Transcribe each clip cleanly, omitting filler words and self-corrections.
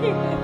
Hare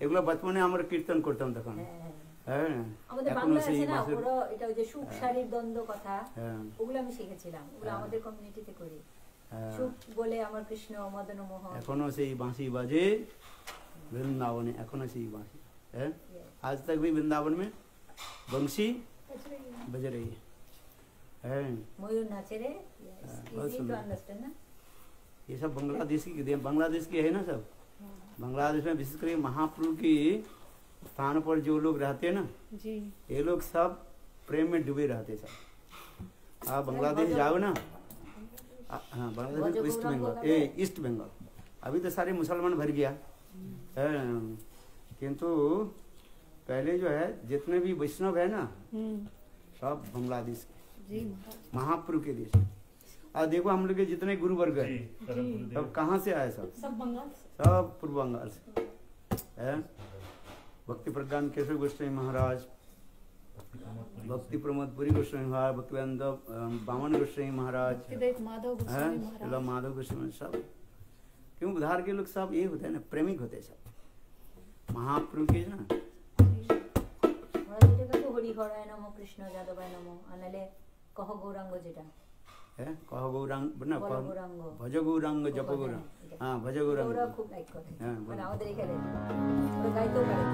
এগুলো বচপনে আমরা কীর্তন করতাম তখন। আমাদের বাংলায় আছে না ওরা এটা ওই যে সুখ শারীর দ্বন্দ্ব কথা ওগুলো আমি শিখেছিলাম, ওগুলো আমাদের কমিউনিটিতে করি। সুখ বলে আমার কৃষ্ণ মদন মোহন, এখনো সেই বাঁশি বাজে वृंदावन, एखोनो से ही बांसी है। आज तक भी वृंदावन में बंसी बज रही है। मयूर नाचे रे, इजी टू अंडरस्टैंड ना। ये सब बांग्लादेश की है ना सब। बांग्लादेश में विशेष कर महाप्रभु की स्थान पर जो लोग रहते हैं ना जी, ये लोग सब प्रेम में डूबे रहते सब। आप बांग्लादेश जाओ ना, हाँ बांग्लादेश में ईस्ट बंगाल, ईस्ट बंगाल अभी तो सारे मुसलमान भर गया है, किंतु पहले जो है जितने भी वैष्णव है ना सब बांग्लादेश के महाप्रभु के देश। और देखो हम लोग के जितने गुरु वर्ग है सब कहाँ से आए, सब बंगाल, सब पूर्व बंगाल से है। भक्ति प्रज्ञान केशव गोस्वामी महाराज, भक्ति प्रमोद पुरी गोस्वामी महाराज, भक्तिवेदांत बामन गोस्वामी महाराज, माधव गोस्वामी, सब क्यों उधार के लोग सब ये होते हैं ना, प्रेमिक होते हैं सब महाप्रभु के ना। हरि हराय नमो कृष्ण जादवाय नमो अनले कह गौरांग जेटा है, कह गौरांग ना, भज गौरांग जप गौरांग, हाँ भज गौरांग ওরা খুব লাইক করে, মানে আমাদের এখানে ওরা গাইতেও পারে।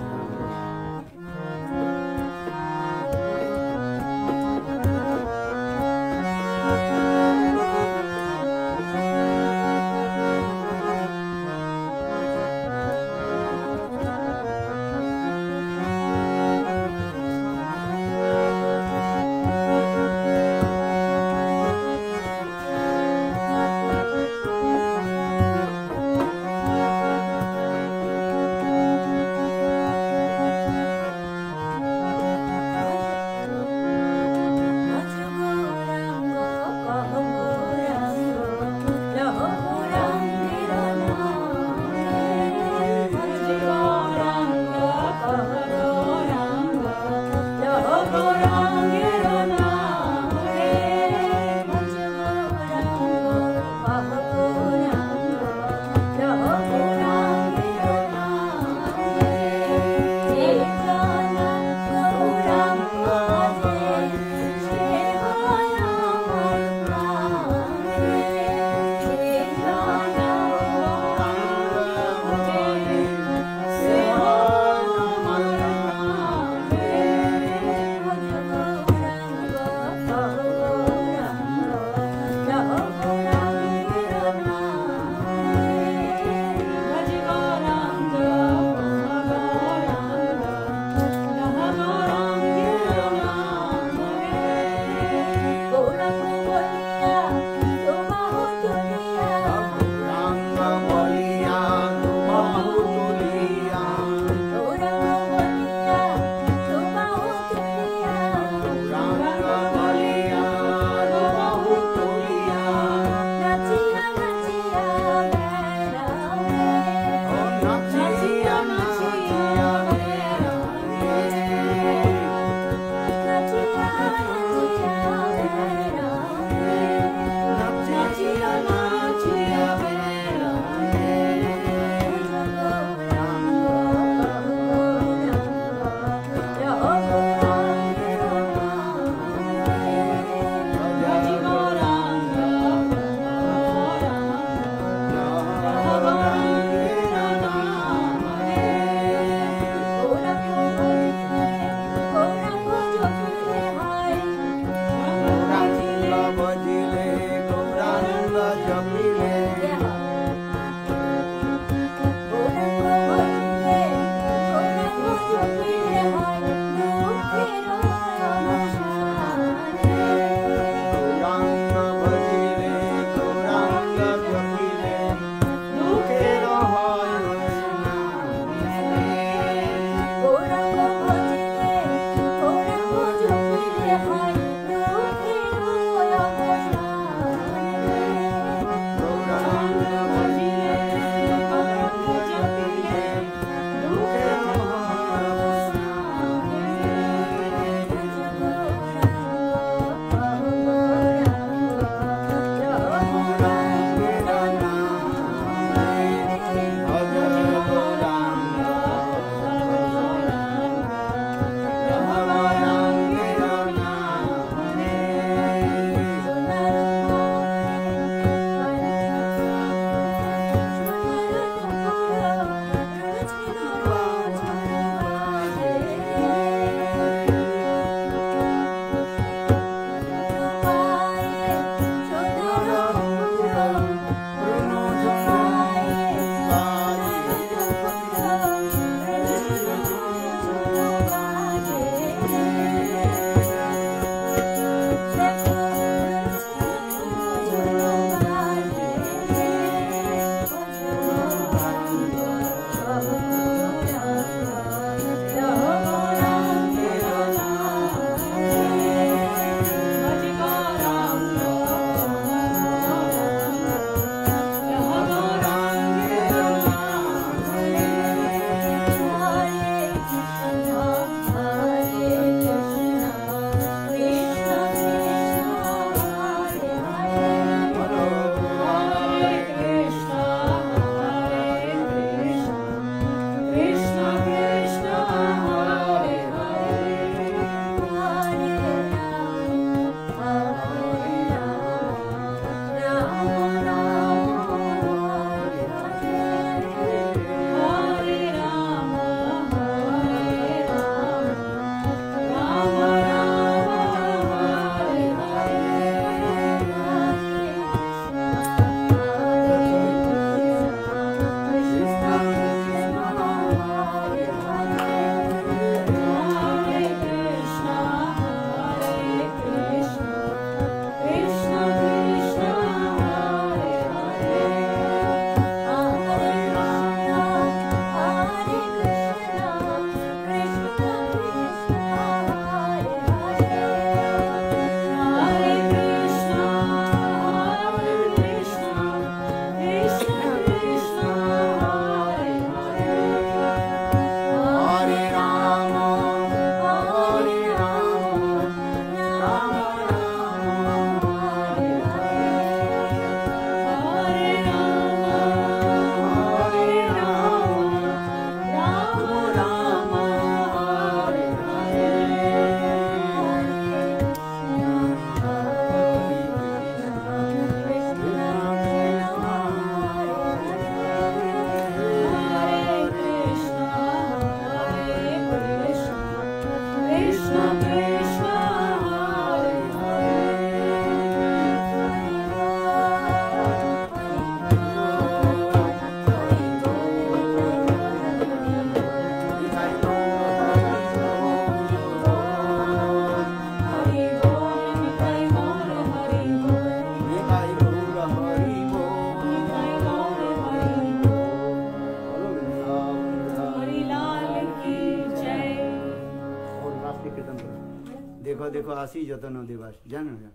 देखो देखो आसी যত নদীবাসী জানো না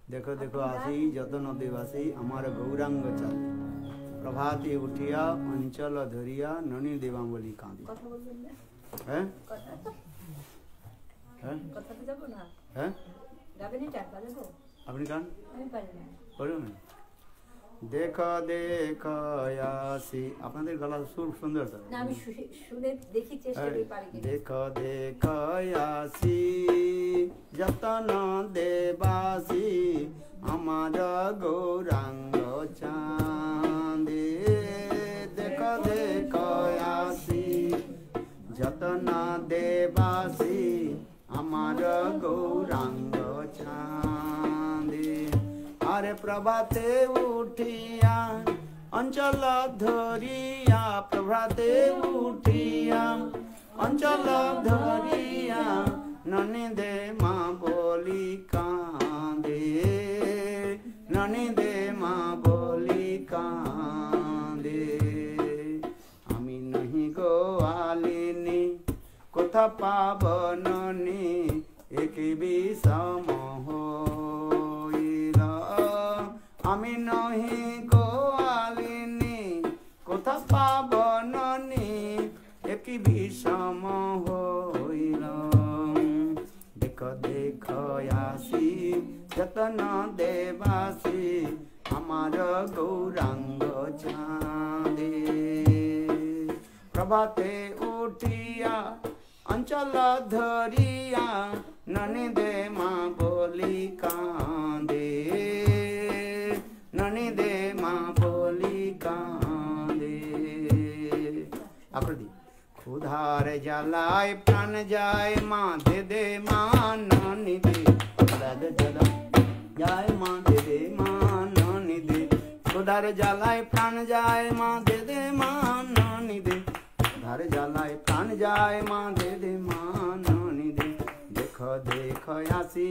देखो देखो आसी যত নদীবাসী আমার গৌরাঙ্গ চাঁদ প্রভাতে উঠিয়া অঞ্চল ধরিয়া ননী দেবাঙ্গলি কাঁদে কথা বলবেন না হ্যাঁ হ্যাঁ কথা তো যাব না হ্যাঁ গাবেন এটা বাজাবো আপনি গান আমি পারি না বলুন देखो देखो आसी আপনাদের গলা সুর সুন্দর তো না আমি শুনে দেখি চেষ্টা করি পারি কি देखो देखो आसी যতন দেবাসী আমার গৌরাঙ্গ চাঁদে देखो देखो आसी যতন দেবাসী আমার গৌরাঙ্গ চাঁদে আরে প্রভাতে উঠিয়া অঞ্চল ধরিয়া প্রভাতে উঠিয়া অঞ্চল ধরিয়া ননী দে মা বলি কাঁদে ননী দে মা বলি কাঁদে আমি নহি গোয়ালিনী কোথা পাব ননী এক বিষম আমি নহি গোয়ালিনী কোথা পাব ননী একই বিষম হইল দেখো দেখো আসি যতন দেবাসী আমার গৌরাঙ্গ চাঁদে প্রভাতে উঠিয়া অঞ্চল ধরিয়া ননী দে মা বলি কাঁদে ননী দে মা বলি কাঁদে আপ্রদি ক্ষুধার জ্বালায় প্রাণ যায় মা দে মা ননী দে ক্ষুধার জ্বালায় যায় মা দে মা ননী দে ক্ষুধার জ্বালায় প্রাণ যায় মা দে মা ননী দে ক্ষুধার জ্বালায় প্রাণ যায় মা দে মা ননী দে দেখো দেখো আসি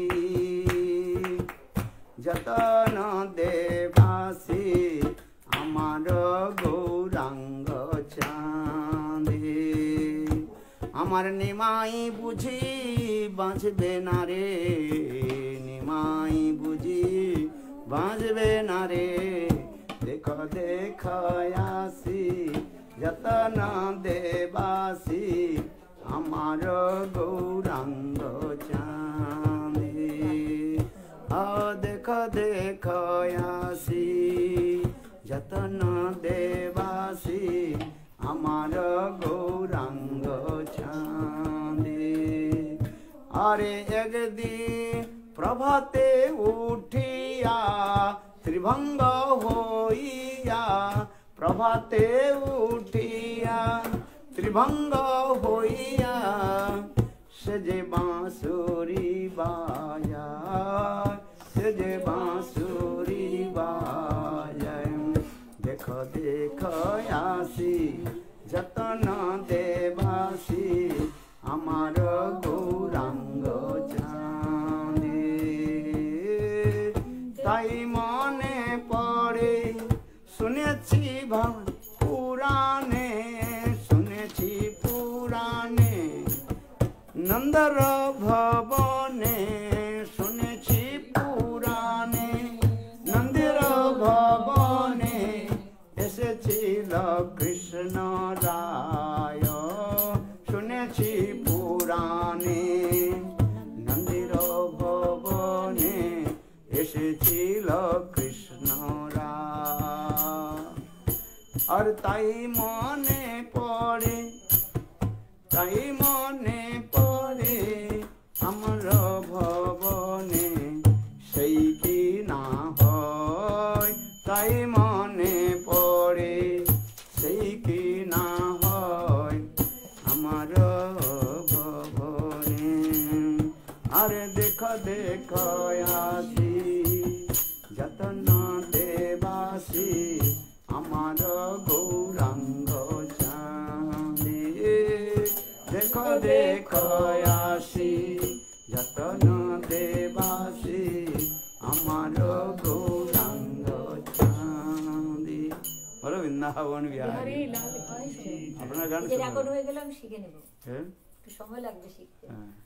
যতন দেবাসী আমার গৌরাঙ্গ চাঁদে আমার নিমাই বুঝি বাঁচবে না রে নিমাই বুঝি বাঁচবে না রে দেখো দেখো আসি যতন দেবাসী আমার গৌরাঙ্গ চাঁদে দেখো দেখো আসি যতন দেবাসী আমার গৌরাঙ্গ চাঁদে আরে একদিন প্রভাতে উঠিয়া ত্রিভঙ্গ হইয়া প্রভাতে উঠিয়া ত্রিভঙ্গ হইয়া সে যে বাঁশুরি বাজায় সে যে বাঁশুরি বাজায় দেখো দেখো আসি যতন দেবাসী আমার গৌরাঙ্গ চাঁদে তাই মনে পড়ে শুনেছি পুরাণে শুনেছি পুরাণে নন্দর ভবনে শুনেছি পুরাণে নন্দির ভবনে এসেছিল কৃষ্ণ রায় শুনেছি পুরাণে নন্দির ভবনে এসেছিল কৃষ্ণ রায় আর তাই মনে পড়ে তাই মনে পড়ে আমার ভবনে সেই কি না হয় তাই মনে পড়ে সেই কি না হয় আমার ভবনে আরে দেখো দেখো আসি যতন দেবাসী আমার গৌরাঙ্গ চাঁদে দেখো দেখো আসি যতন দেবাসী আমার গৌরাঙ্গ চাঁদে বলো বৃন্দাবন বিহারী আপনার গান রেকর্ড হয়ে গেলে আমি শিখে নেব একটু সময় লাগবে শিখতে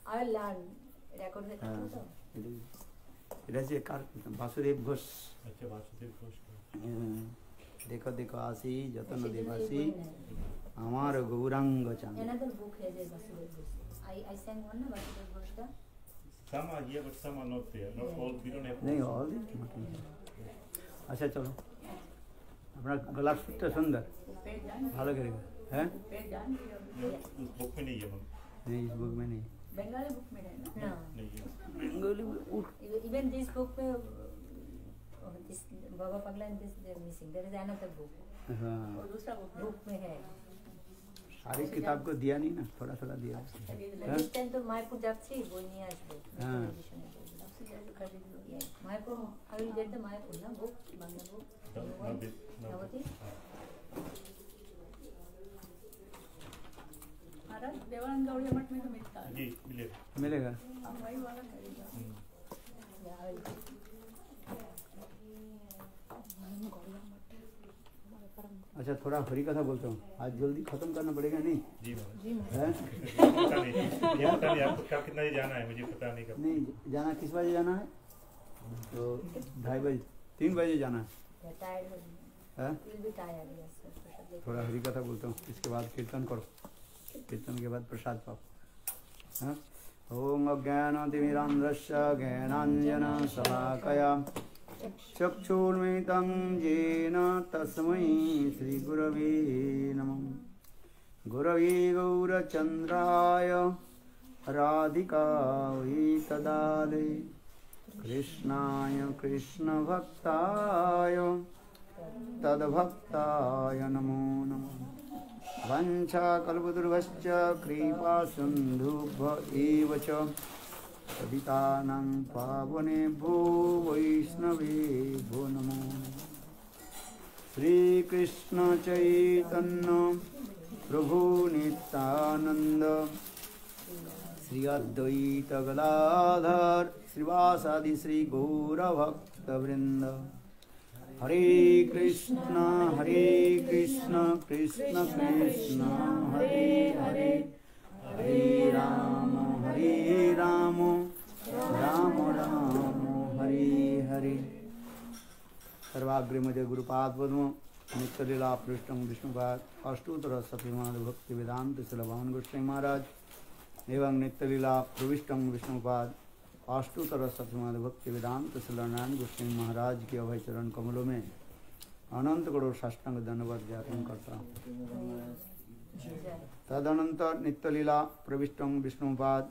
আর লার্ন রেকর্ড হয়ে থাকলো তো এটা যে কার বাসুদেব ঘোষ। আচ্ছা বাসুদেব ঘোষ। দেখো দেখো আসি যতন দেবাসী আমার গৌরাঙ্গ চাঁদ। Another book has a Vasudev Ghosh. I sang one na Vasudev Ghosh ka. Some are here but some are not there. Not all, we don't have. नहीं all अच्छा चलो अपना गला सुनते सुंदर भालो करेगा हैं उस बुक में नहीं है मैम। नहीं इस बुक में नहीं Bengali book में है ना? नहीं है। बंगाली Even this book में this Baba Pagla and this they are missing. There is another book. हाँ और दूसरा book में है। सारी किताब को दिया नहीं ना थोड़ा थोड़ा दिया। This time तो मायपुर जाती बोल नहीं आज बोल। हाँ Mayapur I will get the Mayapur ना book Bangla book. नवती महाराज देवानंद गौड़िया मठ में तो मिलता है जी मिलेगा। मिलेगा हम वही वाला खरीदा अच्छा थोड़ा हरी कथा बोलता हूँ आज जल्दी खत्म करना पड़ेगा नहीं जी मैम। हैं पता नहीं ये पता नहीं आपको क्या कितना ही जाना है मुझे पता नहीं कब। नहीं जाना किस बजे जाना है तो 2:30 बजे 3 बजे जाना है tired हो हैं will be tired yes थोड़ा हरी कथा बोलता हूँ इसके बाद कीर्तन करो कीर्तन के बाद प्रसाद पाओ हाँ ओम अज्ञानतिमिरान्ध्रस्य ज्ञानाञ्जनशलाकया चक्षुर्मिलितं येन तस्मै श्रीगुरवे नमः गुरवे गौरचन्द्राय राधिकायै तदालये कृष्णाय कृष्णभक्ताय तद्भक्ताय नमो नमः वंशाकल्पतरुभ्यश्च कृपासिन्धुभ्य एव च पतितानां पावनेभ्यो वैष्णवेभ्यो नमो नमः श्रीकृष्ण चैतन्य प्रभु नित्यानंद श्री अद्वैत गदाधर श्रीवासादि श्री गौरभक्तवृंद हरे कृष्ण कृष्ण कृष्ण हरे हरे हरे राम राम राम हरे हरे सर्वाग्रे मध्य गुरुपाद पद्म नित्यलीला पृष्ठम विष्णुपाद अष्टोत्तर सतीमान भक्ति वेदांत श्रीलवान गोस्वामी महाराज एवं नित्यलीला प्रविष्टम विष्णुपाद अष्टोत्तर सतीमान भक्ति वेदांत श्रीनारायण गोस्वामी महाराज के अभय चरण कमलों में अनंत करोड़ साष्टांग धन्यवाद ज्ञापन करता हूँ। तदनंतर नित्यलीला प्रविष्टम विष्णुपाद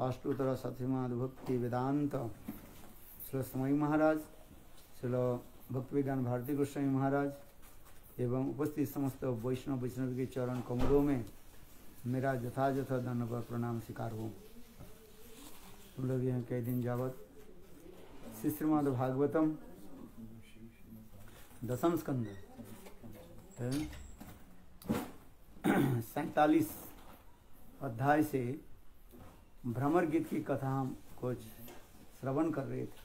अष्टोत्तर सतीमान भक्ति वेदांत श्री समय महाराज श्री भक्ति विज्ञान भारती गोस्वामी महाराज एवं उपस्थित समस्त वैष्णव के चरण कमलों में मेरा यथायथ धन्यवाद प्रणाम स्वीकार हो। हम लोग यहाँ कई दिन जावत श्री श्रीमद् भागवतम दशम स्कंद 47 अध्याय से भ्रमर गीत की कथा हम कुछ श्रवण कर रहे थे।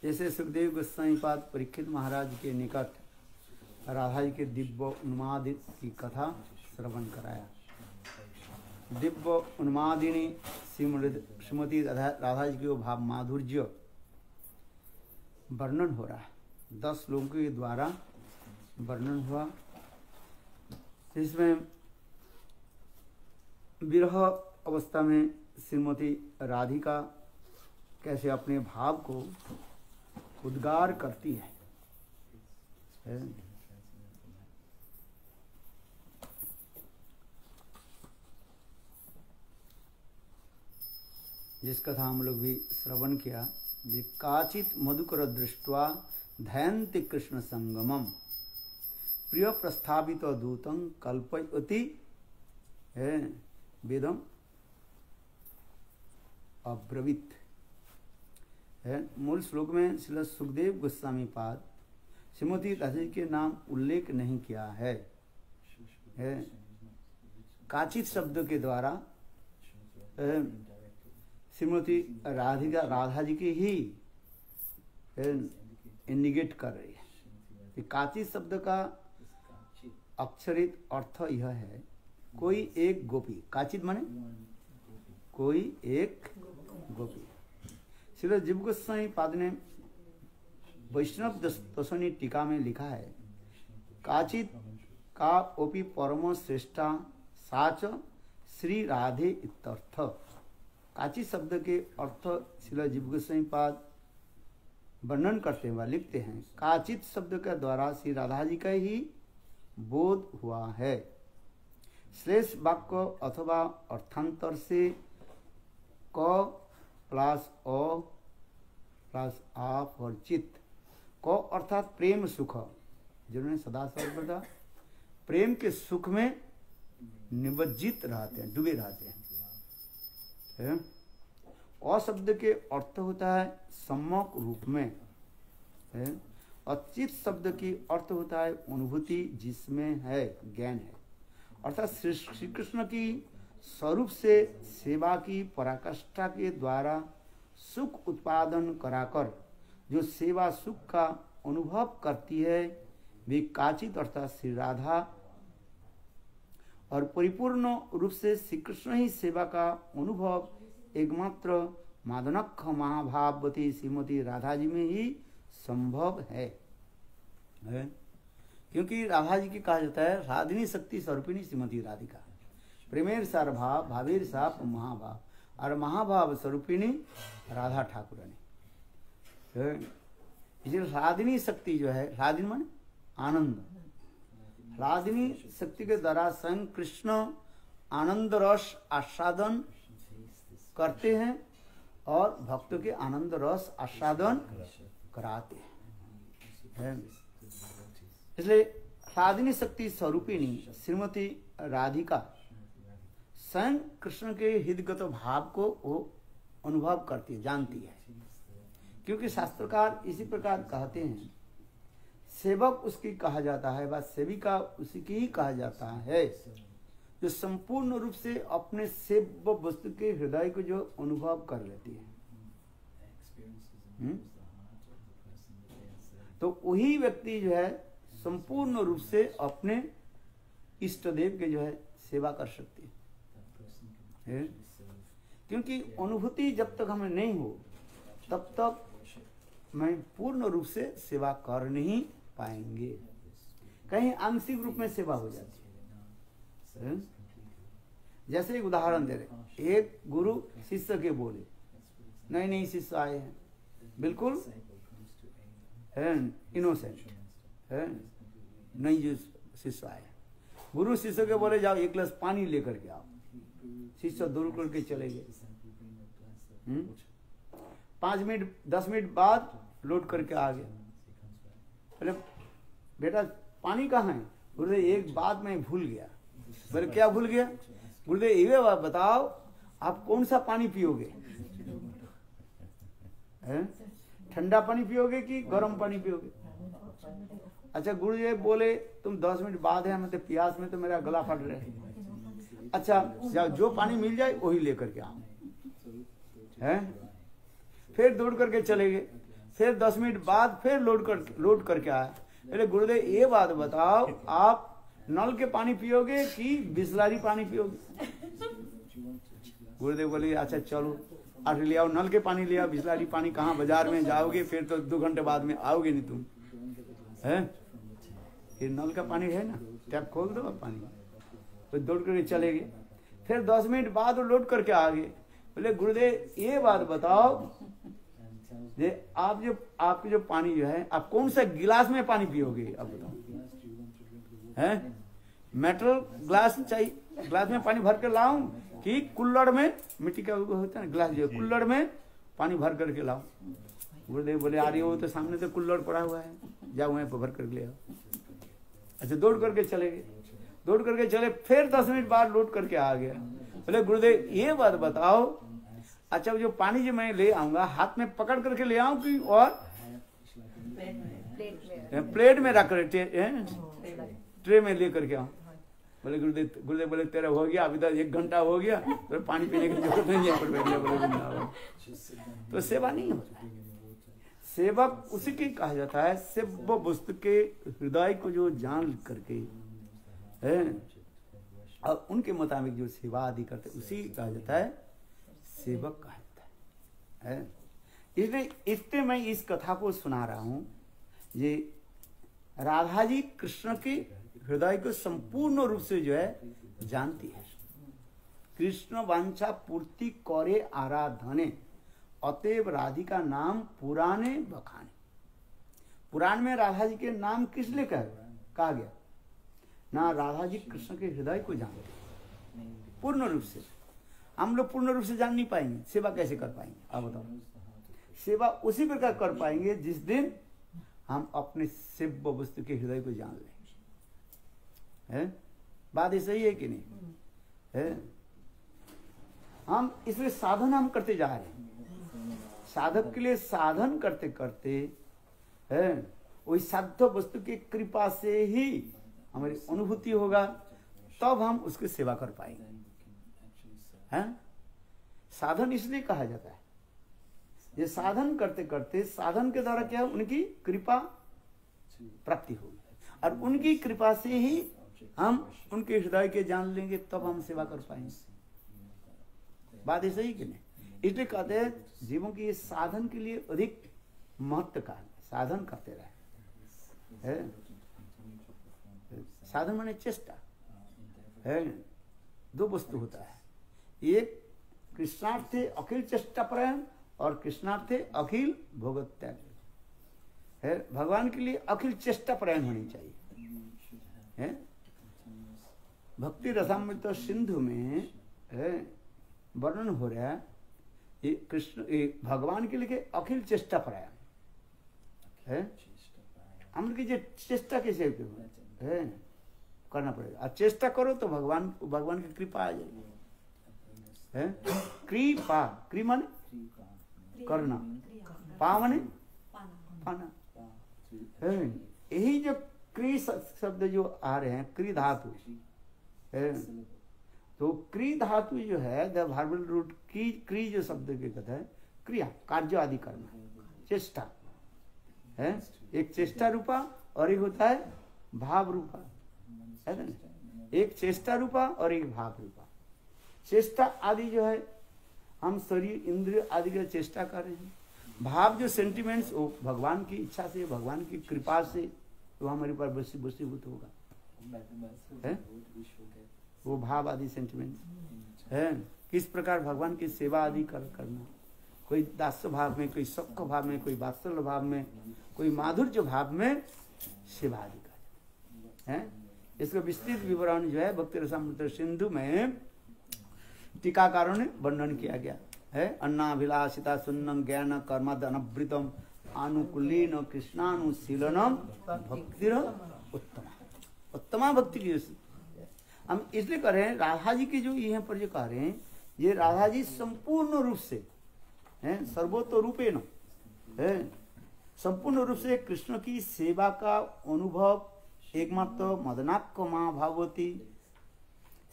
जैसे सुखदेव गोस्वामी पाद परीक्षित महाराज के निकट राधा जी के दिव्य उन्माद की कथा श्रवण कराया। दिव्य उन्मादिनी श्रीमती राधा जी के भाव माधुर्य वर्णन हो रहा है। 10 लोगों के द्वारा वर्णन हुआ जिसमें विरह अवस्था में श्रीमती राधिका कैसे अपने भाव को उद्गार करती है। जिस कथा हम लोग भी श्रवण किया जी काचित मधुकर दृष्ट्वा धयन्ति कृष्ण संगमम प्रिय प्रस्थापित दूतं कल्पयति वेदम अब्रवीत है। मूल श्लोक में श्री सुखदेव गोस्वामी पाद श्रीमती राधा के नाम उल्लेख नहीं किया है। काचित शब्द के द्वारा श्रीमती राधा जी की ही इंडिकेट कर रही है। काचित शब्द का अक्षरित अर्थ यह है कोई एक गोपी। काचित माने कोई एक गोपी। श्री जीव गोस्वामी पाद ने वैष्णव दशनी टीका में लिखा है, काचित का ओपी परम श्रेष्ठा साच श्री राधे इत्यर्थ। काचित शब्द के अर्थ श्री जीव गोस्वामी पाद वर्णन करते हुए लिखते हैं, काचित शब्द के द्वारा श्री राधा जी का ही बोध हुआ है। श्रेष्ठ वाक्य अथवा अर्थांतर से क प्लस अ प्लस आप और चित्त। क अर्थात प्रेम सुख, जिन्होंने सदा सर्वदा प्रेम के सुख में निमज्जित रहते हैं, डूबे रहते हैं। अ शब्द के अर्थ होता है सम्यक रूप में है, और चित्त शब्द की अर्थ होता है अनुभूति जिसमें है, ज्ञान है। अर्थात श्री कृष्ण की स्वरूप से सेवा की पराकाष्ठा के द्वारा सुख उत्पादन कराकर जो सेवा सुख का अनुभव करती है, वे काचित अर्थात श्री राधा, और परिपूर्ण रूप से श्री कृष्ण ही सेवा का अनुभव एकमात्र मादनक्ष महाभावती श्रीमती राधा जी में ही संभव है। क्योंकि राधा जी की कहा जाता है राधिनी शक्ति स्वरूपिणी श्रीमती राधिका, प्रेमेर सार भाव भावेर साप महाभाव, और महाभाव स्वरूपिणी राधा ठाकुरानी। इसलिए राधिनी शक्ति जो है, राधिनी माने आनंद, राधिनी शक्ति के द्वारा स्वयं कृष्ण आनंद रस आस्वादन करते हैं और भक्तों के आनंद रस आस्वादन कराते हैं। इसलिए राधिनी शक्ति स्वरूपिणी श्रीमती राधिका स्वयं कृष्ण के हृदयगत भाव को वो अनुभव करती है, जानती है। क्योंकि शास्त्रकार इसी प्रकार कहते हैं, सेवक उसकी कहा जाता है, व सेविका उसी की ही कहा जाता है जो संपूर्ण रूप से अपने सेव्य वस्तु के हृदय को जो अनुभव कर लेती है। तो वही व्यक्ति जो है संपूर्ण रूप से अपने इष्ट देव के जो है सेवा कर सकती है। क्योंकि अनुभूति जब तक हमें नहीं हो तब तक मैं पूर्ण रूप से सेवा कर नहीं पाएंगे, कहीं आंशिक रूप में सेवा हो जाती है। जैसे एक उदाहरण दे रहे, एक गुरु शिष्य के बोले, नए नए शिष्य आए हैं, बिल्कुल इनोसेंट है, नई जो शिष्य आए, गुरु शिष्य के बोले जाओ एक गिलास पानी लेकर के आओ। शिष्य दूर करके चले गए। 5 मिनट 10 मिनट बाद लौट करके आ गया। बोले बेटा पानी कहाँ है? गुरुदेव एक बात मैं भूल गया। बोले क्या भूल गया? गुरुदेव ये बताओ आप कौन सा पानी पियोगे, ठंडा पानी पियोगे कि गर्म पानी पियोगे? अच्छा गुरुदेव बोले तुम 10 मिनट बाद है, मतलब प्यास में तो मेरा गला फट रहा है। अच्छा जो पानी मिल जाए वही लेकर के आओ। हैं? फिर दौड़ करके चले गए। फिर 10 मिनट बाद फिर लौट करके आया। अरे गुरुदेव ये बात बताओ आप नल के पानी पियोगे कि बिस्लरी पानी पियोगे? गुरुदेव बोले अच्छा चलो आज ले आओ, नल के पानी ले आओ, बिस्लरी पानी कहाँ, बाजार में जाओगे फिर तो 2 घंटे बाद में आओगे नहीं तुम, है? फिर नल का पानी है ना, टैप खोल दो पानी, तो दौड़ करके चले गए। फिर 10 मिनट बाद वो लौट करके आ गए। बोले गुरुदेव ये बात बताओ जे आपके जो पानी जो है आप कौन सा गिलास में पानी पियोगे? अब बताओ, है मेटल ग्लास चाहिए, ग्लास में पानी भर कर लाऊं कि कुल्लड़ में, मिट्टी का होता है ना ग्लास, जो कुल्लड़ में पानी भर करके लाऊं? गुरुदेव बोले अरे वो तो सामने तो कुल्लड़ पड़ा हुआ है, जाओ वहीं पर भर कर ले आओ। अच्छा दौड़ करके चले गए। दौड़ करके चले, फिर 10 मिनट बाद लौट करके आ गया। बोले गुरुदेव ये बात बताओ, अच्छा जो पानी जो मैं ले आऊंगा हाथ में पकड़ करके ले आऊं कि और प्लेट में रख कर ट्रे में ले करके आऊं? बोले गुरुदेव बोले तेरा हो गया, अभी तक 1 घंटा हो गया, तो पानी पीने की जरूरत नहीं है। तो सेवा नहीं होता। सेवक उसी की कहा जाता है सेव्य वस्तु के हृदय को जो जान करके है और उनके मुताबिक जो सेवा आदि करते उसी कहा जाता है सेवक कहता है। इसलिए इसलिए मैं इस कथा को सुना रहा हूं। ये राधा जी कृष्ण के हृदय को संपूर्ण रूप से जो है जानती है। कृष्ण वांछा पूर्ति करे आराधने, अतएव राधिका नाम पुराने बखाने। पुराण में राधा जी के नाम किस लिए कहा गया? ना राधा जी कृष्ण के हृदय को जानते पूर्ण रूप से। हम लोग पूर्ण रूप से जान नहीं पाएंगे, सेवा कैसे कर पाएंगे? आप बताओ। सेवा उसी प्रकार कर पाएंगे जिस दिन हम अपने सेव्य वस्तु के हृदय को जान लें। है बात ऐसा ही है कि नहीं है? हम इसलिए साधन हम करते जा रहे हैं। साधक के लिए साधन करते करते है वही साध्य वस्तु की कृपा से ही हमारी अनुभूति होगा, तब हम उसकी सेवा कर पाएंगे। है साधन इसलिए कहा जाता है। ये साधन करते करते साधन के द्वारा क्या उनकी कृपा प्राप्ति होगी, और उनकी कृपा से ही हम उनके हृदय के जान लेंगे, तब हम सेवा कर पाएंगे। बात ऐसा ही कि नहीं? इसलिए कहते हैं जीवों की ये साधन के लिए अधिक महत्व का है। साधन करते रहे। साधन माने चेष्टा है। दो वस्तु होता है, एक कृष्णार्थे अखिल चेष्टा प्रयम और कृष्णार्थे अखिल भोगत त्याग है। भगवान के लिए अखिल चेष्टा प्रयम होनी चाहिए। है भक्ति रसामृत सिंधु में वर्णन हो रहा है, ये कृष्ण भगवान के लिए अखिल चेष्टा प्रयम है। हम लोग की चेष्टा कैसे है करना पड़ेगा। और चेष्टा करो तो भगवान की कृपा आ जाएगी। है कृपा, कृ माने करना, पा माने पाना। यही जो क्री शब्द जो आ रहे हैं, क्री धातु है, तो क्री धातु जो है द वर्बल रूट की क्री जो शब्द के कहता है क्रिया, कार्य आदि करना, चेष्टा है। एक चेष्टा रूपा और एक होता है भाव रूपा, है ना? एक चेष्टा रूपा और एक भाव रूपा। चेष्टा आदि जो है हम शरीर इंद्रिय आदि का चेष्टा कर रहे हैं। भाव जो सेंटिमेंट्स वो भगवान की इच्छा से, भगवान की कृपा से तो हमारे पर वशीभूत होगा। है वो भाव आदि सेंटिमेंट्स है। किस प्रकार भगवान की सेवा आदि करना, कोई दास्य भाव में, कोई सख्त भाव में, कोई वात्सल्य भाव में, कोई माधुर्य भाव में सेवा आदि कर है। इसका विस्तृत विवरण जो है भक्ति रसामृत सिंधु में टीकाकारों ने वर्णन किया गया है। अन्नाभिलाषिता सुन्नम ज्ञान कर्मद अनवृतम अनुकूलीन कृष्णानुशीलनम भक्तिर उत्तमा। उत्तमा भक्ति की हम इसलिए कह रहे हैं, राधा जी की जो यहाँ पर जो कह रहे हैं, ये राधा जी संपूर्ण रूप से है, सर्वोत्त रूपेण है, संपूर्ण रूप से कृष्ण की सेवा का अनुभव एकमात्र मदनाक्ष महाभागवती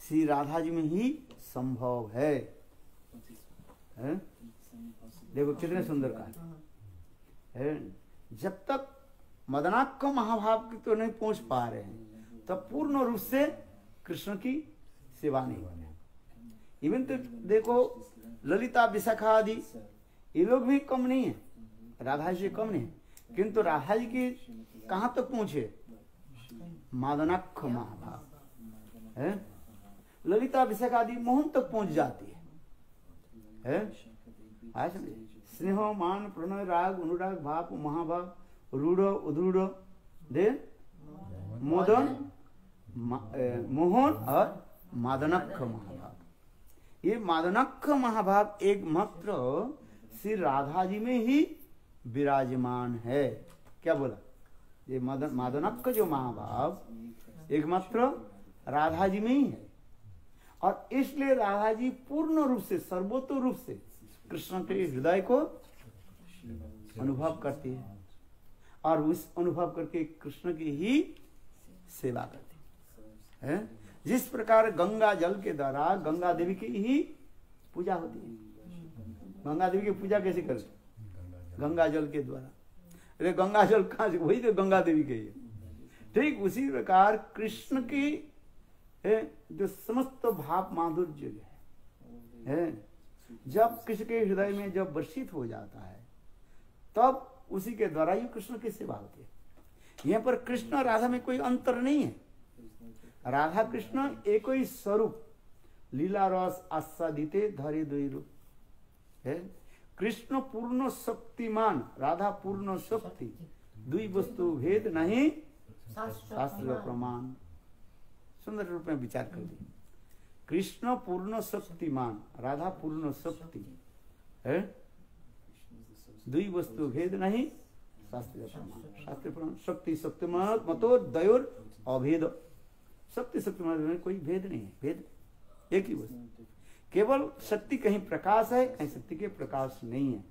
श्री राधा जी में ही संभव है। देखो कितने सुंदर कहा है। जब तक मदनाक्ष महाभाव की तो नहीं पहुंच पा रहे हैं, तब पूर्ण रूप से कृष्ण की सेवा नहीं होने। इवन तो देखो ललिता विशाखा आदि ये लोग भी कम नहीं है, राधा जी कम नहीं है, किंतु राधा जी की कहाँ तक पहुंचे? मदनाक्ष महाभाव है। ललिता विशाखा आदि मोहन तक पहुंच जाती है। स्नेह मान प्रणय राग अनुराग भाव महाभाव रूढ़ उदृढ़ दे मोदन मोहन और मादनक्ष महाभाव। ये मादनक्ष महाभाव एकमात्र श्री राधा जी में ही विराजमान है। क्या बोला? ये मादनक्ष जो महाभाव एकमात्र राधा जी में ही है, और इसलिए राधा जी पूर्ण रूप से सर्वोत्त रूप से कृष्ण के हृदय को अनुभव करती है, और उस अनुभव करके कृष्ण की ही सेवा करती है। जिस प्रकार गंगा जल के द्वारा गंगा देवी की ही पूजा होती है। गंगा देवी की पूजा कैसे करते? गंगा जल के द्वारा। अरे गंगा जल कहाँ से? वही तो गंगा देवी के है। ठीक उसी प्रकार कृष्ण की जो समस्त भाव माधुर्य है, जब किसी के हृदय में जब वर्षित हो जाता है तब उसी के द्वारा ही कृष्ण की सेवा होती है। यहाँ पर कृष्ण और राधा में कोई अंतर नहीं है। राधा कृष्ण एक ही स्वरूप, लीला रस आस्वादिते धरे दुई रूप है। कृष्ण पूर्ण शक्तिमान, राधा पूर्ण शक्ति, दुई वस्तु भेद नहीं शास्त्र प्रमाण। सुंदर रूप में विचार कर दी। कृष्ण पूर्ण शक्तिमान, राधा पूर्ण शक्ति है, दुई वस्तु भेद नहीं शास्त्र प्रमाण। शास्त्र प्रमाण शक्ति शक्तिमान मतो दयोर अभेद। शक्ति शक्तिमान में कोई भेद नहीं है, भेद एक ही वस्तु। केवल शक्ति कहीं प्रकाश है, कहीं शक्ति के प्रकाश नहीं है।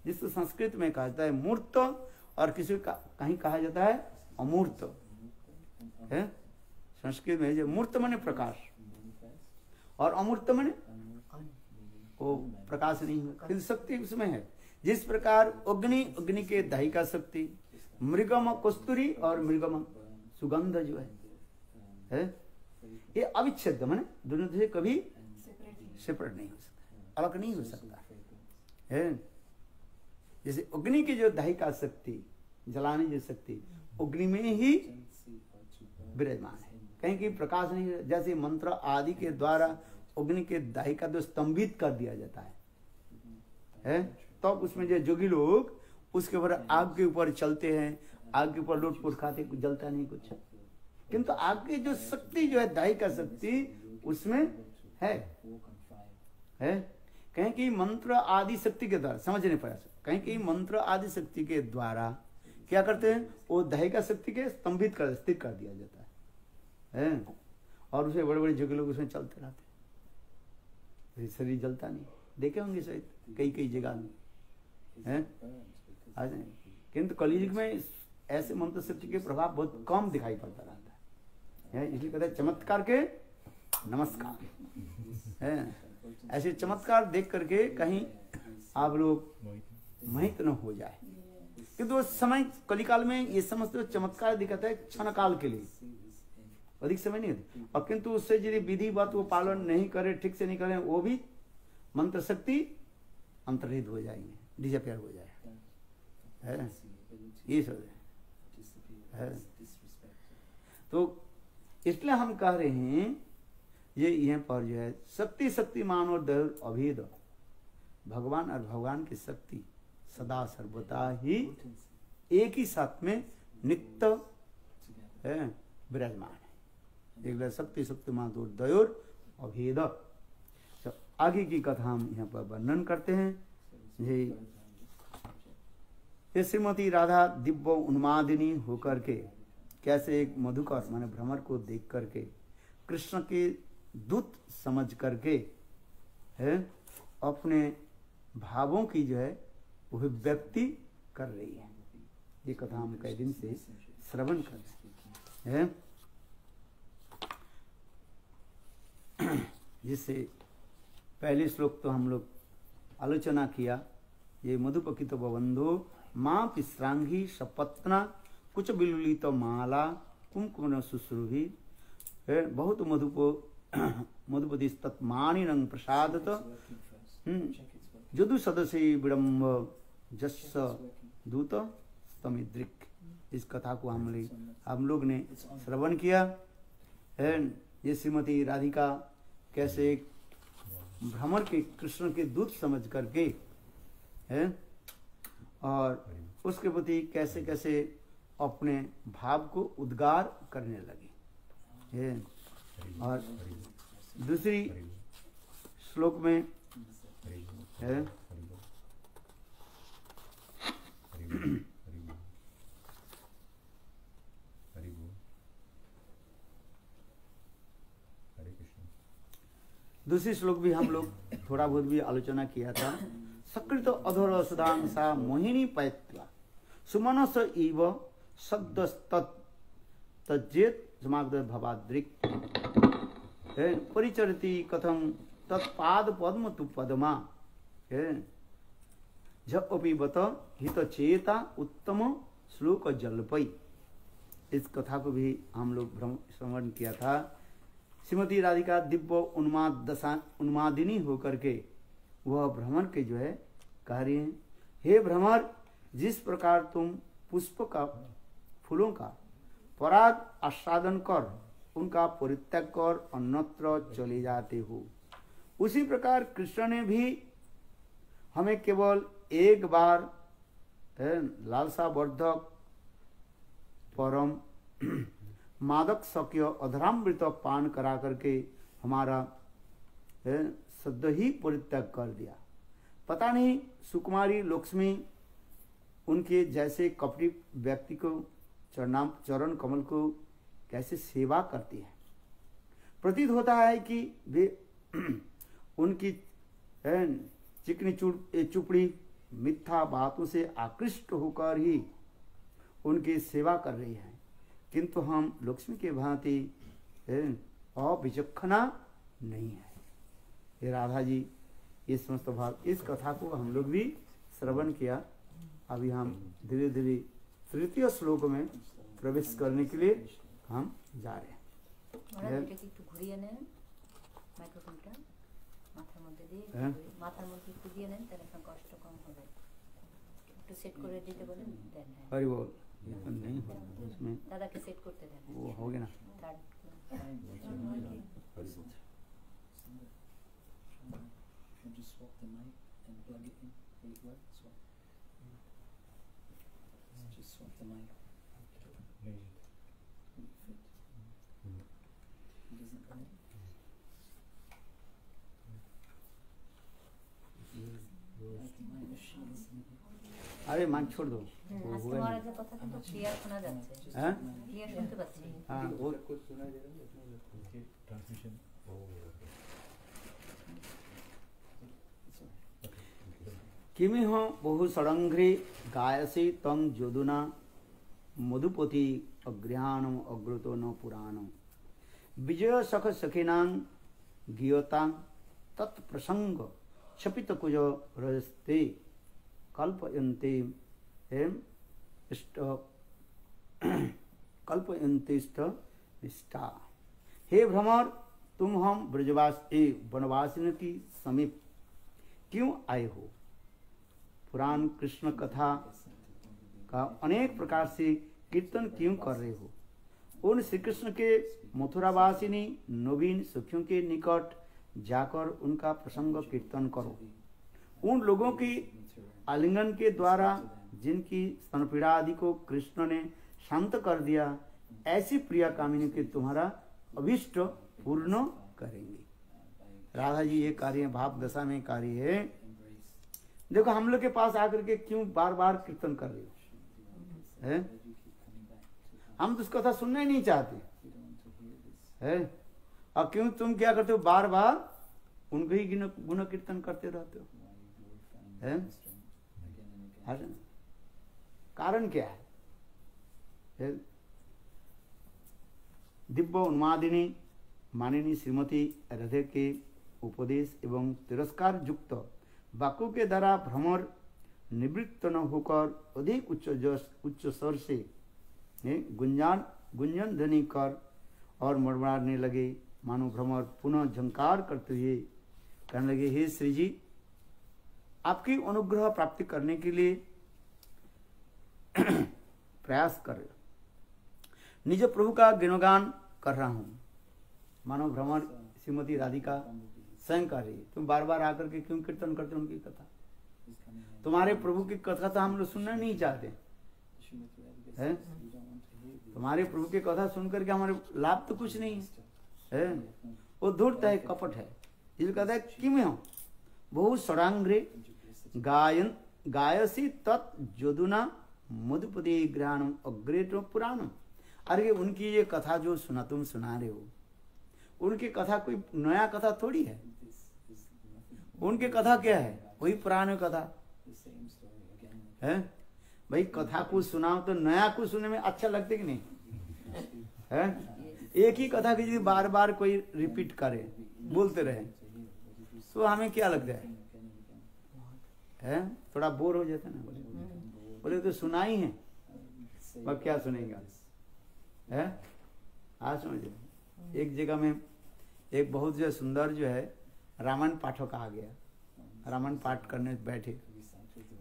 जिसको संस्कृत में कहा जाता है मूर्त और किसी कहीं कहा जाता है अमूर्त है। संस्कृत में जो मूर्त माने प्रकाश और अमूर्त माने वो प्रकाश नहीं है, किंतु शक्ति उसमें है। जिस प्रकार अग्नि, अग्नि के दाहिका शक्ति, मृगम कस्तूरी और मृगम सुगंध जो है ये अविच्छेद माने दोनों से कभी सेपरेट नहीं हो सकता, अलग नहीं हो सकता है। जैसे अग्नि की जो दाहिका शक्ति, जलाने की शक्ति अग्नि में ही विराजमान है, कहीं की प्रकाश नहीं है। जैसे मंत्र आदि के द्वारा अग्नि के दाहिका को स्तंभित कर दिया जाता है तब उसमें जो जोगी लोग उसके ऊपर आग के ऊपर चलते हैं, आग के ऊपर लूटपुट खाते, कुछ जलता नहीं कुछ, किंतु आग की जो शक्ति जो है दाहिका शक्ति उसमें है। कहीं की मंत्र आदि शक्ति के द्वारा समझने प्रयास, कहीं की मंत्र आदि शक्ति के द्वारा क्या करते हैं, वो दाहिका शक्ति के स्तंभित कर स्थिर कर दिया जाता है और उसे बड़े बड़े जोगी लोग उसमें चलते रहते, शरीर जलता नहीं। देखे होंगे शायद कई कई जगह में आज नहीं, किंतु कलयुग में ऐसे मंत्र शक्ति के प्रभाव बहुत कम दिखाई पड़ता रहता है। इसलिए कहते हैं चमत्कार के नमस्कार है। ऐसे चमत्कार देख करके कहीं आप लोग मोहित न हो जाए, किंतु उस समय कलिकाल में ये समझते हो चमत्कार दिखाता है क्षण काल के लिए, अधिक समय नहीं होती। और किंतु उससे यदि विधि बात वो पालन नहीं करे, ठीक से नहीं करे, वो भी मंत्र शक्ति अंतर्हित हो जाएंगे, डिसअपियर हो जाएगा है। ये सब है। तो इसलिए हम कह रहे हैं ये यहाँ पर जो है शक्ति शक्तिमान और दैव अभेद, भगवान और भगवान की शक्ति सदा सर्वदा ही एक ही साथ में नित्य है विराजमान है। एक शक्ति शक्तिमान और दैव अभेद। तो आगे की कथा हम यहाँ पर वर्णन करते हैं। ये श्रीमती राधा दिव्य उन्मादिनी होकर के कैसे एक मधुकर माने भ्रमर को देख करके कृष्ण के दूत समझ करके है अपने भावों की जो है वह व्यक्ति कर रही है। ये कथा हम कई दिन से श्रवण कर रहे हैं। जिससे पहले श्लोक तो हम लोग आलोचना किया, ये मधुपकित बंधो माँ पिश्रांगी सपत्ना कुछ बिलुलित माला कुमकुम शुश्रुभि बहुत मधुपति तत्मानिनं प्रसादत जदु सदस्य विडम्ब जस्स दूत स्तमिद्रिक। इस कथा को हम लोग ने श्रवण किया है। ये श्रीमती राधिका कैसे भ्रमर के कृष्ण के दूत समझ करके है और उसके प्रति कैसे कैसे अपने भाव को उद्गार करने लगे है। और दूसरी श्लोक में है दूसरी श्लोक भी हम लोग थोड़ा बहुत भी आलोचना किया था। सकृत अधर सुधांसा मोहिनी पैत्वा सुमनस इव सद्दस्तत् तज्जेत समागत भवाद्रिक परिचरति कथम तत्पाद पद्म तु पद्मा झपि बत हित चेता उत्तम श्लोक जलपई। इस कथा को भी हम लोग श्रवण किया था। श्रीमती राधिका दिव्य उन्मादिनी होकर के वह भ्रमर के जो है कार्य हैं। हे भ्रमर, जिस प्रकार तुम पुष्प का फूलों का पराग आस्वादन कर उनका परित्याग कर अन्यत्र चले जाते हो, उसी प्रकार कृष्ण ने भी हमें केवल एक बार लालसा वर्धक परम मादक सख्य अधरामृत पान करा करके हमारा सद्य ही परित्याग कर दिया। पता नहीं सुकुमारी लक्ष्मी उनके जैसे कपटी व्यक्ति को चरण कमल को कैसे सेवा करती है। प्रतीत होता है कि वे उनकी चिकनी चुपड़ी मिथ्या बातों से आकृष्ट होकर ही उनकी सेवा कर रही है, किंतु हम लक्ष्मी के भांति अविचक्षणा नहीं है। ये राधा जी ये समस्त भाव, इस कथा को हम लोग भी श्रवण किया। अभी हम धीरे धीरे तृतीय श्लोक में प्रवेश करने के लिए हम जा रहे हैं। हरि बोल। नहीं उसमें दादा के सेट करते रहना, वो हो गया ना। अरे मान छोड़ दो। महाराज কথা কিন্তু ক্লিয়ার শোনা যাচ্ছে। হ্যাঁ ক্লিয়ার শুনতে পাচ্ছি। हाँ वो कुछ सुना दे रहा है ट्रांसमिशन। किमिह बहु षडंघ्रि गायसी तं जोदुना मधुपति अग्रहाणम अग्रतो न पुराणम विजय सख सखीनां गियतां तत्प्रसंग क्षपित कुज रजस्ते कल्पयन्ते निष्ठा। हे भ्रमर, तुम हम ब्रजवास वनवासियों की समीप क्यों आए हो? पुराण कृष्ण कथा का अनेक प्रकार से कीर्तन क्यों कर रहे हो? उन श्री कृष्ण के मथुरावासिनी नवीन सुखियों के निकट जाकर उनका प्रसंग कीर्तन करो। उन लोगों की आलिंगन के द्वारा जिनकी स्तनपीड़ा आदि को कृष्ण ने शांत कर दिया, ऐसी प्रिया कामिनी के तुम्हारा अभिष्ट पूर्ण करेंगे। राधा जी ये कार्य भाव दशा में कार्य है। देखो हम लोग के पास आकर के क्यों बार बार कीर्तन कर रहे हो है? हम तो उस कथा सुनना ही नहीं चाहते है। और क्यों तुम क्या करते हो? बार बार उनको ही गुण कीर्तन करते रहते हो है? कारण क्या है? दिव्य उन्मादिनी मानिनी श्रीमती राधे के उपदेश एवं तिरस्कार युक्त वाक्यों के द्वारा भ्रमर निवृत्त न होकर अधिक उच्च स्वर से गुंजन ध्वनि कर और मड़मड़ाने लगे, मानो भ्रमर पुनः झंकार करते हुए कहने लगे, हे श्री जी, आपकी अनुग्रह प्राप्ति करने के लिए प्रयास कर निज प्रभु का गुणगान कर रहा हूं। मानो भ्रमर श्रीमती राधिका स्वयं कर रही, तुम बार बार आकर के क्यों कीर्तन करते उनकी कथा? तुम्हारे प्रभु की कथा तो हम लोग सुनना नहीं चाहते है? तुम्हारे प्रभु की कथा सुनकर के हमारे लाभ तो कुछ नहीं है। वो धूर्त है, कपट है। इसलिए कहता है कि मैं बहुत षडांग्रे गायसी तत् जोदुना मधुपति ग्रहणम अग्रेट पुराणम। अरे उनकी ये कथा जो तुम सुना रहे हो, उनकी कथा कोई नया कथा थोड़ी है। उनकी कथा क्या है? वही पुरानी कथा है। भाई कथा को सुनाओ तो नया को सुनने में अच्छा लगते कि नहीं है? एक ही कथा की बार बार कोई रिपीट करे, बोलते रहे, तो हमें क्या लगता है? थोड़ा बोर हो जाता है ना। बोले तो सुना ही है, पर क्या सुनेगा है? आज समझे, एक जगह में एक बहुत जो सुंदर जो है रामायण पाठक आ गया रामायण पाठ करने बैठे,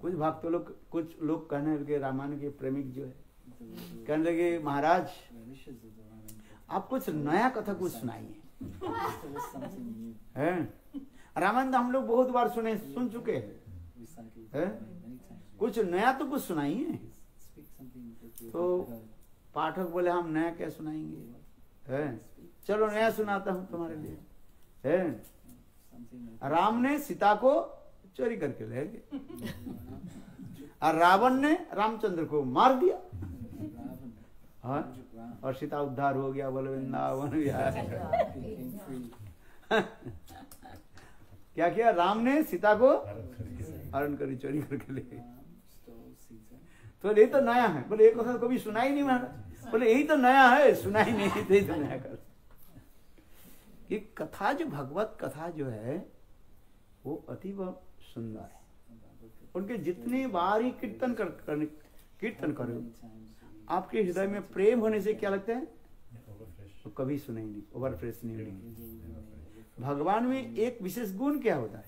कुछ भक्त लोग, कुछ लोग कहने लगे, रामायण के प्रेमिक जो है, कहने लगे महाराज आप कुछ नया कथा कुछ सुनाइए। रामायण तो हम लोग बहुत बार सुन चुके हैं, कुछ नया तो कुछ सुनाइए। तो पाठक बोले हम नया क्या सुनाएंगे, चलो नया सुनाता हूँ तुम्हारे लिए। राम ने सीता को चोरी करके ले गए और रावण ने रामचंद्र को मार दिया, और सीता उद्धार हो गया, बोले वृंदावन विहार। क्या किया, राम ने सीता को हरण करी, चोरी करके ले गए। तो ये तो नया है, बोले एक वक्त कभी सुना ही नहीं महाराज, बोले यही तो नया है, सुना ही नहीं, यही तो नया कर। ये कथा जो भगवत कथा जो है वो अतीव सुंदर है। उनके जितनी बार ही कीर्तन करो, आपके हृदय में प्रेम होने से क्या लगता है, तो कभी सुने ही नहीं, ओवर फ्रेश नहीं होगी। भगवान में एक विशेष गुण क्या होता है,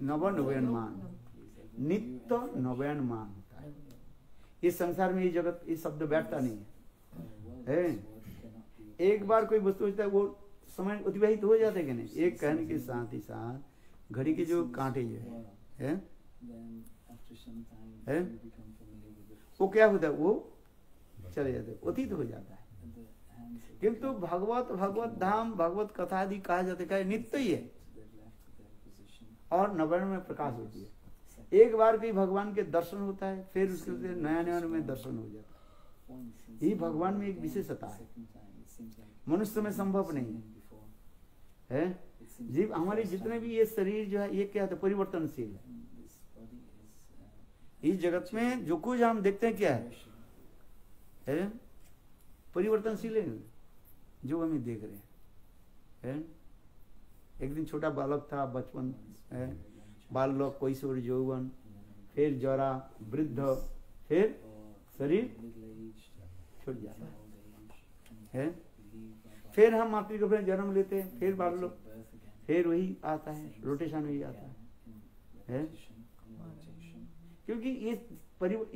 नवनयनमान, नित्य नवनयनमान होता है। इस संसार में ये जगत, ये शब्द बैठता नहीं है। एक बार कोई वस्तु होता है वो समय अतिवाहित हो जाते कि नहीं, एक कहने के साथ ही साथ घड़ी के जो कांटे जो है वो क्या होता है, वो चले जाते, अतीत हो जाता है। किंतु भगवत धाम, भगवत कथा आदि कहा जाता है नित्य ही है और नवयन में प्रकाश होती है। एक बार भी भगवान के दर्शन होता है, फिर उसके नया नया में दर्शन हो जाता है। ये भगवान में एक विशेषता है, मनुष्य में संभव नहीं है। जीव हमारे जितने भी ये शरीर जो है ये क्या है, परिवर्तनशील है। इस जगत में जो कुछ हम देखते हैं क्या है, परिवर्तनशील है जो हम देख रहे हैं। एक दिन छोटा बालक था, बचपन है, बालक, कैशोर, यौवन, फिर जरा, वृद्ध, फिर शरीर छूट जाता है। फिर हम मातृ को जन्म लेते हैं, फिर बालक, फिर वही आता है, रोटेशन वही आता है। क्योंकि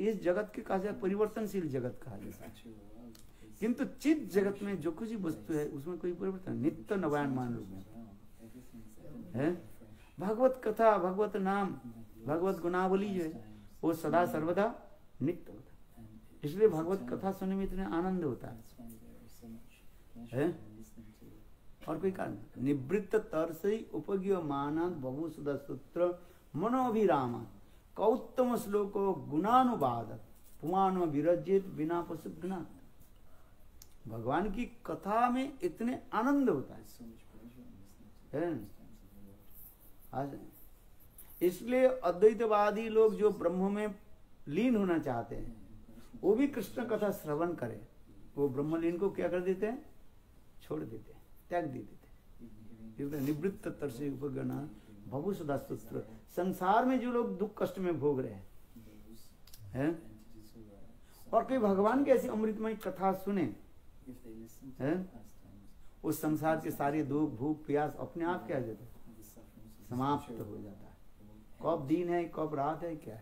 इस जगत के कहा जाए परिवर्तनशील जगत कहा जाता है। किंतु चित जगत में जो कुछ वस्तु है उसमें कोई परिवर्तन, नित्य नवायनमान रूप में है। भगवत कथा, भगवत नाम, भगवत गुणावली जो है वो सदा सर्वदा नित्य होता है। इसलिए भगवत कथा सुनने में इतना आनंद होता है। और कोई कारण, निवृत्त तरसई उपज्ञ मानद बहु सुधा सूत्र मनोभिराम कौत्तम श्लोको गुणानुवाद पुमान विरजित बिना पशुघ्नात्। भगवान की कथा में इतने आनंद होता है। इसलिए अद्वैतवादी लोग जो ब्रह्म में लीन होना चाहते हैं वो भी कृष्ण कथा श्रवण करें, वो ब्रह्मलीन को क्या कर देते हैं, छोड़ देते हैं, त्याग दे देते हैं। निवृत्त तरसे उपगणा भवु सदा सूत्र। संसार में जो लोग दुख कष्ट में भोग रहे हैं और कोई भगवान की ऐसी अमृतमय कथा सुने हैं, उस संसार के सारे दुख, भूख, प्यास अपने आप क्या जाता है, समाप्त हो जाता है। कब दिन है, कब रात है, क्या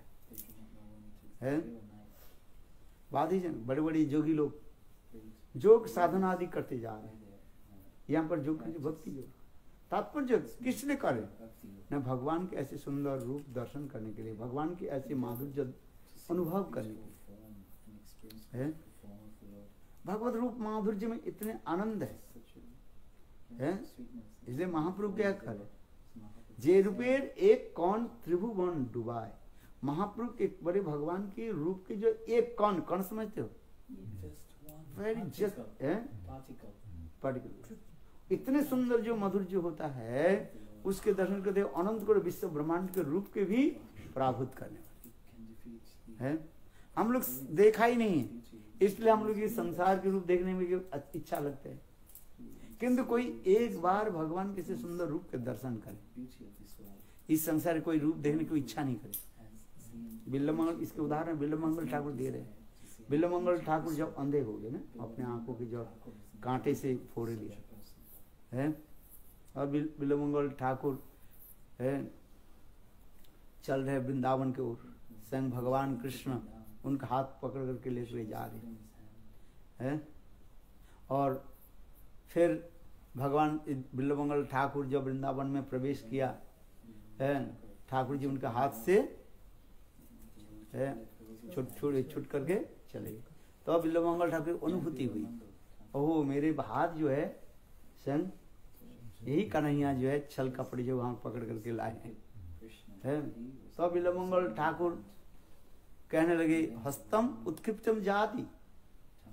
है। वादी जन, बड़े बड़े जोगी लोग योग साधना आदि करते जा रहे हैं। यहाँ पर जो भक्ति योग, तात्पर्य किस लिए करे, न भगवान के ऐसे सुंदर रूप दर्शन करने के लिए, भगवान के ऐसे माधुर्य अनुभव करने के लिए। भगवत रूप माधुर्य में इतने आनंद है। इसलिए महाप्रभु क्या करे, जे रूपेर एक कौन त्रिभुवन डुबाए। महाप्रभु के बड़े भगवान के रूप के जो एक कौन समझते हो, वेरी जस्ट पार्टिकल, इतने सुंदर जो मधुर्य होता है उसके दर्शन करते अनंत करोड़ विश्व ब्रह्मांड के रूप के भी पराभूत करने वाले है। हम लोग देखा ही नहीं, इसलिए हम लोग ये संसार के रूप देखने में इच्छा लगता है। किंतु कोई एक बार भगवान के सुंदर रूप के दर्शन करे, इस संसार कोई रूप देखने की इच्छा नहीं करे। बिल्लमंगल, इसके उदाहरण बिल्लमंगल ठाकुर दे रहे हैं। बिल्लमंगल ठाकुर जब अंधे हो गए ना, अपने आंखों के जो कांटे से फोड़ लिया है, और बिल्लमंगल ठाकुर है चल रहे वृंदावन की ओर, स्वयं भगवान कृष्ण उनका हाथ पकड़ करके ले हुए जा रहे हैं। और फिर भगवान बिल्वमंगल ठाकुर जब वृंदावन में प्रवेश किया, ठाकुर जी उनके हाथ से छूट करके चले गए। तो बिल्वमंगल ठाकुर को अनुभूति हुई, ओह मेरे हाथ जो है स्वयं यही कन्हैया जो है छल कपड़े जो वहां पकड़ करके लाए हैं। तो बिल्वमंगल ठाकुर कहने लगे, हस्तम उत्क्षिप्तम जाति,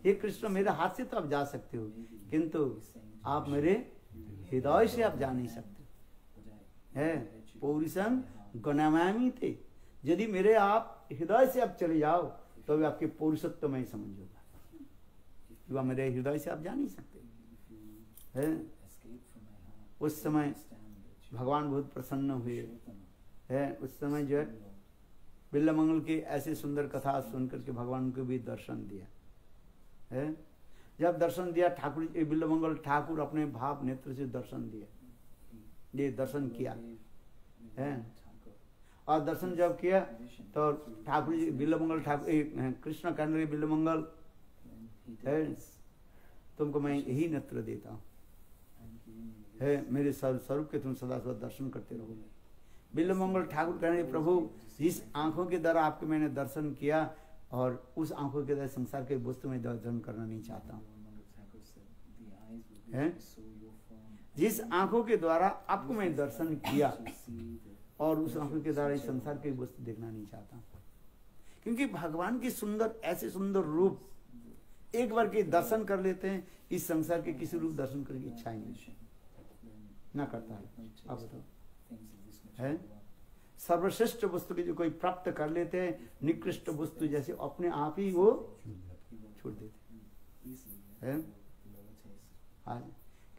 हे कृष्ण मेरे हाथ से तो आप जा सकते हो, किंतु आप मेरे हृदय से आप जा नहीं सकते है। पौरुषं गणयामि ते, यदि मेरे आप हृदय से आप चले जाओ तो भी आपके पौरुषत्व में समझ होगा, मेरे हृदय से आप जा नहीं सकते है। उस समय भगवान बहुत प्रसन्न हुए है। उस समय जो है बिल्वमंगल की ऐसी सुंदर कथा सुन करके भगवान को भी दर्शन दिया है। जब दर्शन दिया ठाकुर बिल्वमंगल ठाकुर अपने भाव नेत्र से दर्शन दिया, ये दर्शन किया है। और दर्शन जब किया तो ठाकुर जी बिल्वमंगल ठाकुर कृष्ण कहने लगे, बिल्वमंगल है तुमको मैं यही नेत्र देता हूँ है, मेरे स्वरूप के तुम सदा सदा दर्शन करते रहो। बिल्वमंगल ठाकुर कहने, प्रभु जिस आंखों के द्वारा आपके मैंने दर्शन किया और उस आंखों के द्वारा संसार के वस्तु में दर्शन करना नहीं चाहता हूँ। जिस आंखों के द्वारा आपको मैं दर्शन किया और उस आंखों के द्वारा इस संसार की वस्तु देखना नहीं चाहता, क्योंकि भगवान की सुंदर ऐसे सुंदर रूप एक बार के दर्शन कर लेते हैं, इस संसार के किसी रूप दर्शन करने की इच्छा ही नहीं ना करता है। आप बताओ है, सर्वश्रेष्ठ वस्तु की जो कोई प्राप्त कर लेते हैं, निकृष्ट वस्तु जैसे अपने आप ही वो छोड़ देते हैं।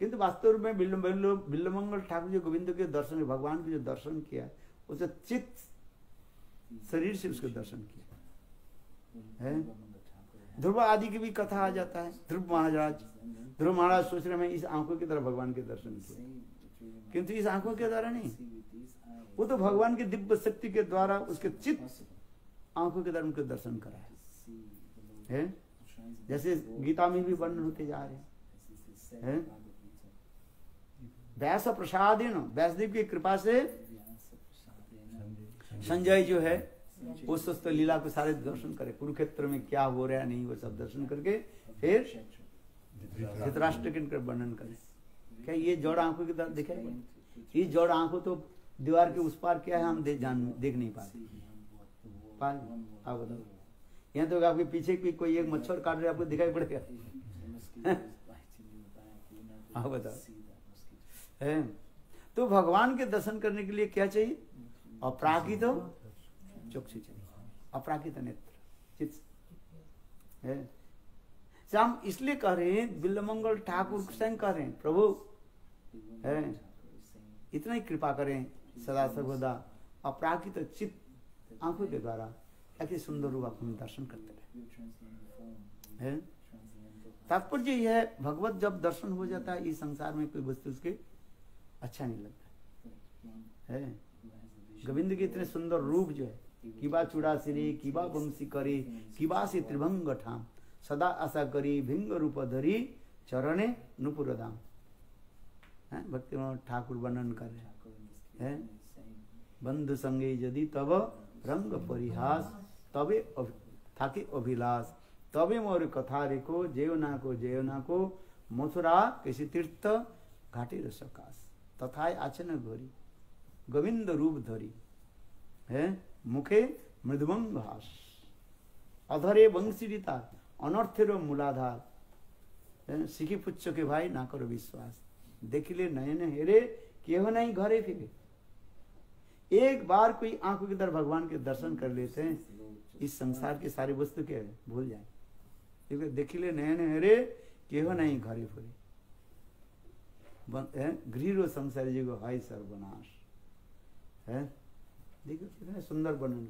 किंतु वास्तव में बिल्वमंगल ठाकुर जी गोविंद के दर्शन, भगवान के जो दर्शन किया उसे चित्त शरीर से उसके दर्शन किया है। ध्रुव आदि की भी कथा आ जाता है। ध्रुव महाराज सोच रहे मैं इस आंखों की तरह भगवान के दर्शन किया, किंतु इस आंखों के द्वारा नहीं, वो तो भगवान की दिव्य शक्ति के द्वारा उसके चित्त आंखों के द्वारा उनके दर्शन कराया है। जैसे गीता में भी वर्णन होते जा रहे हैं। व्यास प्रसादेन, व्यासदेव की कृपा से संजय जो है वो स्वस्थ लीला को सारे दर्शन करे, कुरुक्षेत्र में क्या हो रहा है नहीं वो सब दर्शन करके फिर धृतराष्ट्र के वर्णन करे। क्या ये जोड़ आंखों की तरफ दिखाई? ये जोड़ आंखों तो दीवार के उस पार क्या है हम देख नहीं पाते। आप बताओ, यहाँ तो आपके पीछे भी कोई एक मच्छर काट रहे आपको दिखाई पड़ेगा। आप बताओ है। तो भगवान के दर्शन करने के लिए क्या चाहिए? अपराकित चक्षु चाहिए, अपराकित नेत्र चित्त है। हम इसलिए कह रहे हैं, बिल्वमंगल ठाकुर स्वयं कह रहे हैं, प्रभु है इतना ही कृपा करें सदा सर्वदा, अपराकित चित्त आंखों के द्वारा ऐसे सुंदर रूप आप हम दर्शन करते रहे। तात्पर्य यह है, भगवत जब दर्शन हो जाता है इस संसार में कोई वस्तु उसके अच्छा नहीं लगता है। गोविंद के इतने सुंदर रूप जो है, किबा चूड़ा सिरी किबा वंशी करी किबा से त्रिभंग ठाम सदा आशा करी भिंग रूप धरी चरणे नुपुरदाम। भक्ति ठाकुर वर्णन कर रहे हैं। बंधु संगे यदि तब रंग परिहास तबे थाके अभिलाष तबे मोर कथा रेखो जेवना को मथुरा किसी तीर्थ घाटी रसकाश तथा आचन घोरी गोविंद रूप धरी है मुखे मृदुमंग हास अधरे वंशीता अनर्थेर मूलाधार सिखी पुच्छ के भाई ना करो विश्वास देखिले नयन हेरे केह नहीं घरे फिरे। एक बार कोई आंखों की तरफ भगवान के दर्शन कर लेते हैं, इस संसार के सारी वस्तु के भूल जाए, क्योंकि देखिले नयन हेरे केह नहीं घरे फिरे। गृह संसार जी को हाय सर्वनाश है। देखो कितने सुंदर वर्णन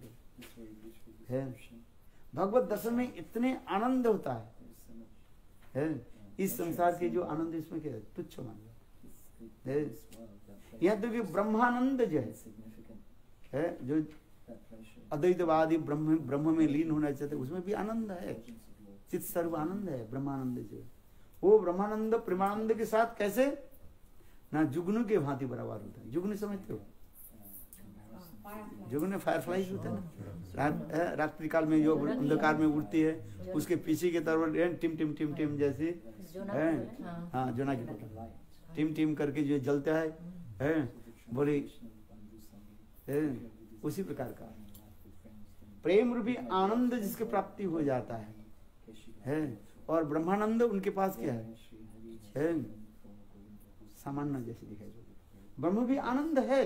है। भगवत दर्शन में इतने आनंद होता है। इस संसार के जो आनंद इसमें क्या है, तुच्छ मान लो। यहाँ तो कि ब्रह्मानंद जो है जो अद्वैतवादी ब्रह्म में लीन होना चाहते, उसमें भी आनंद है, चित्त सर्व आनंद है, ब्रह्मानंद से। वो ब्रह्मानंद प्रेमानंद के साथ कैसे ना जुगनू के भांति बराबर होता है। जुगनू समझते हो? जुगनू फायरफ्लाई होता है ना, रात्रि काल में जो अंधकार में उड़ती है, उसके पीछे की तरफ टिम टिम टिम टिम जैसे हाँ जोना की तरह टिम टिम करके जो जलता है बोले उसी प्रकार का प्रेम रूपी आनंद जिसके प्राप्ति हो जाता है। और ब्रह्मानंद उनके पास क्या है सामान्य जैसे दिखाई देता। ब्रह्म भी आनंद है,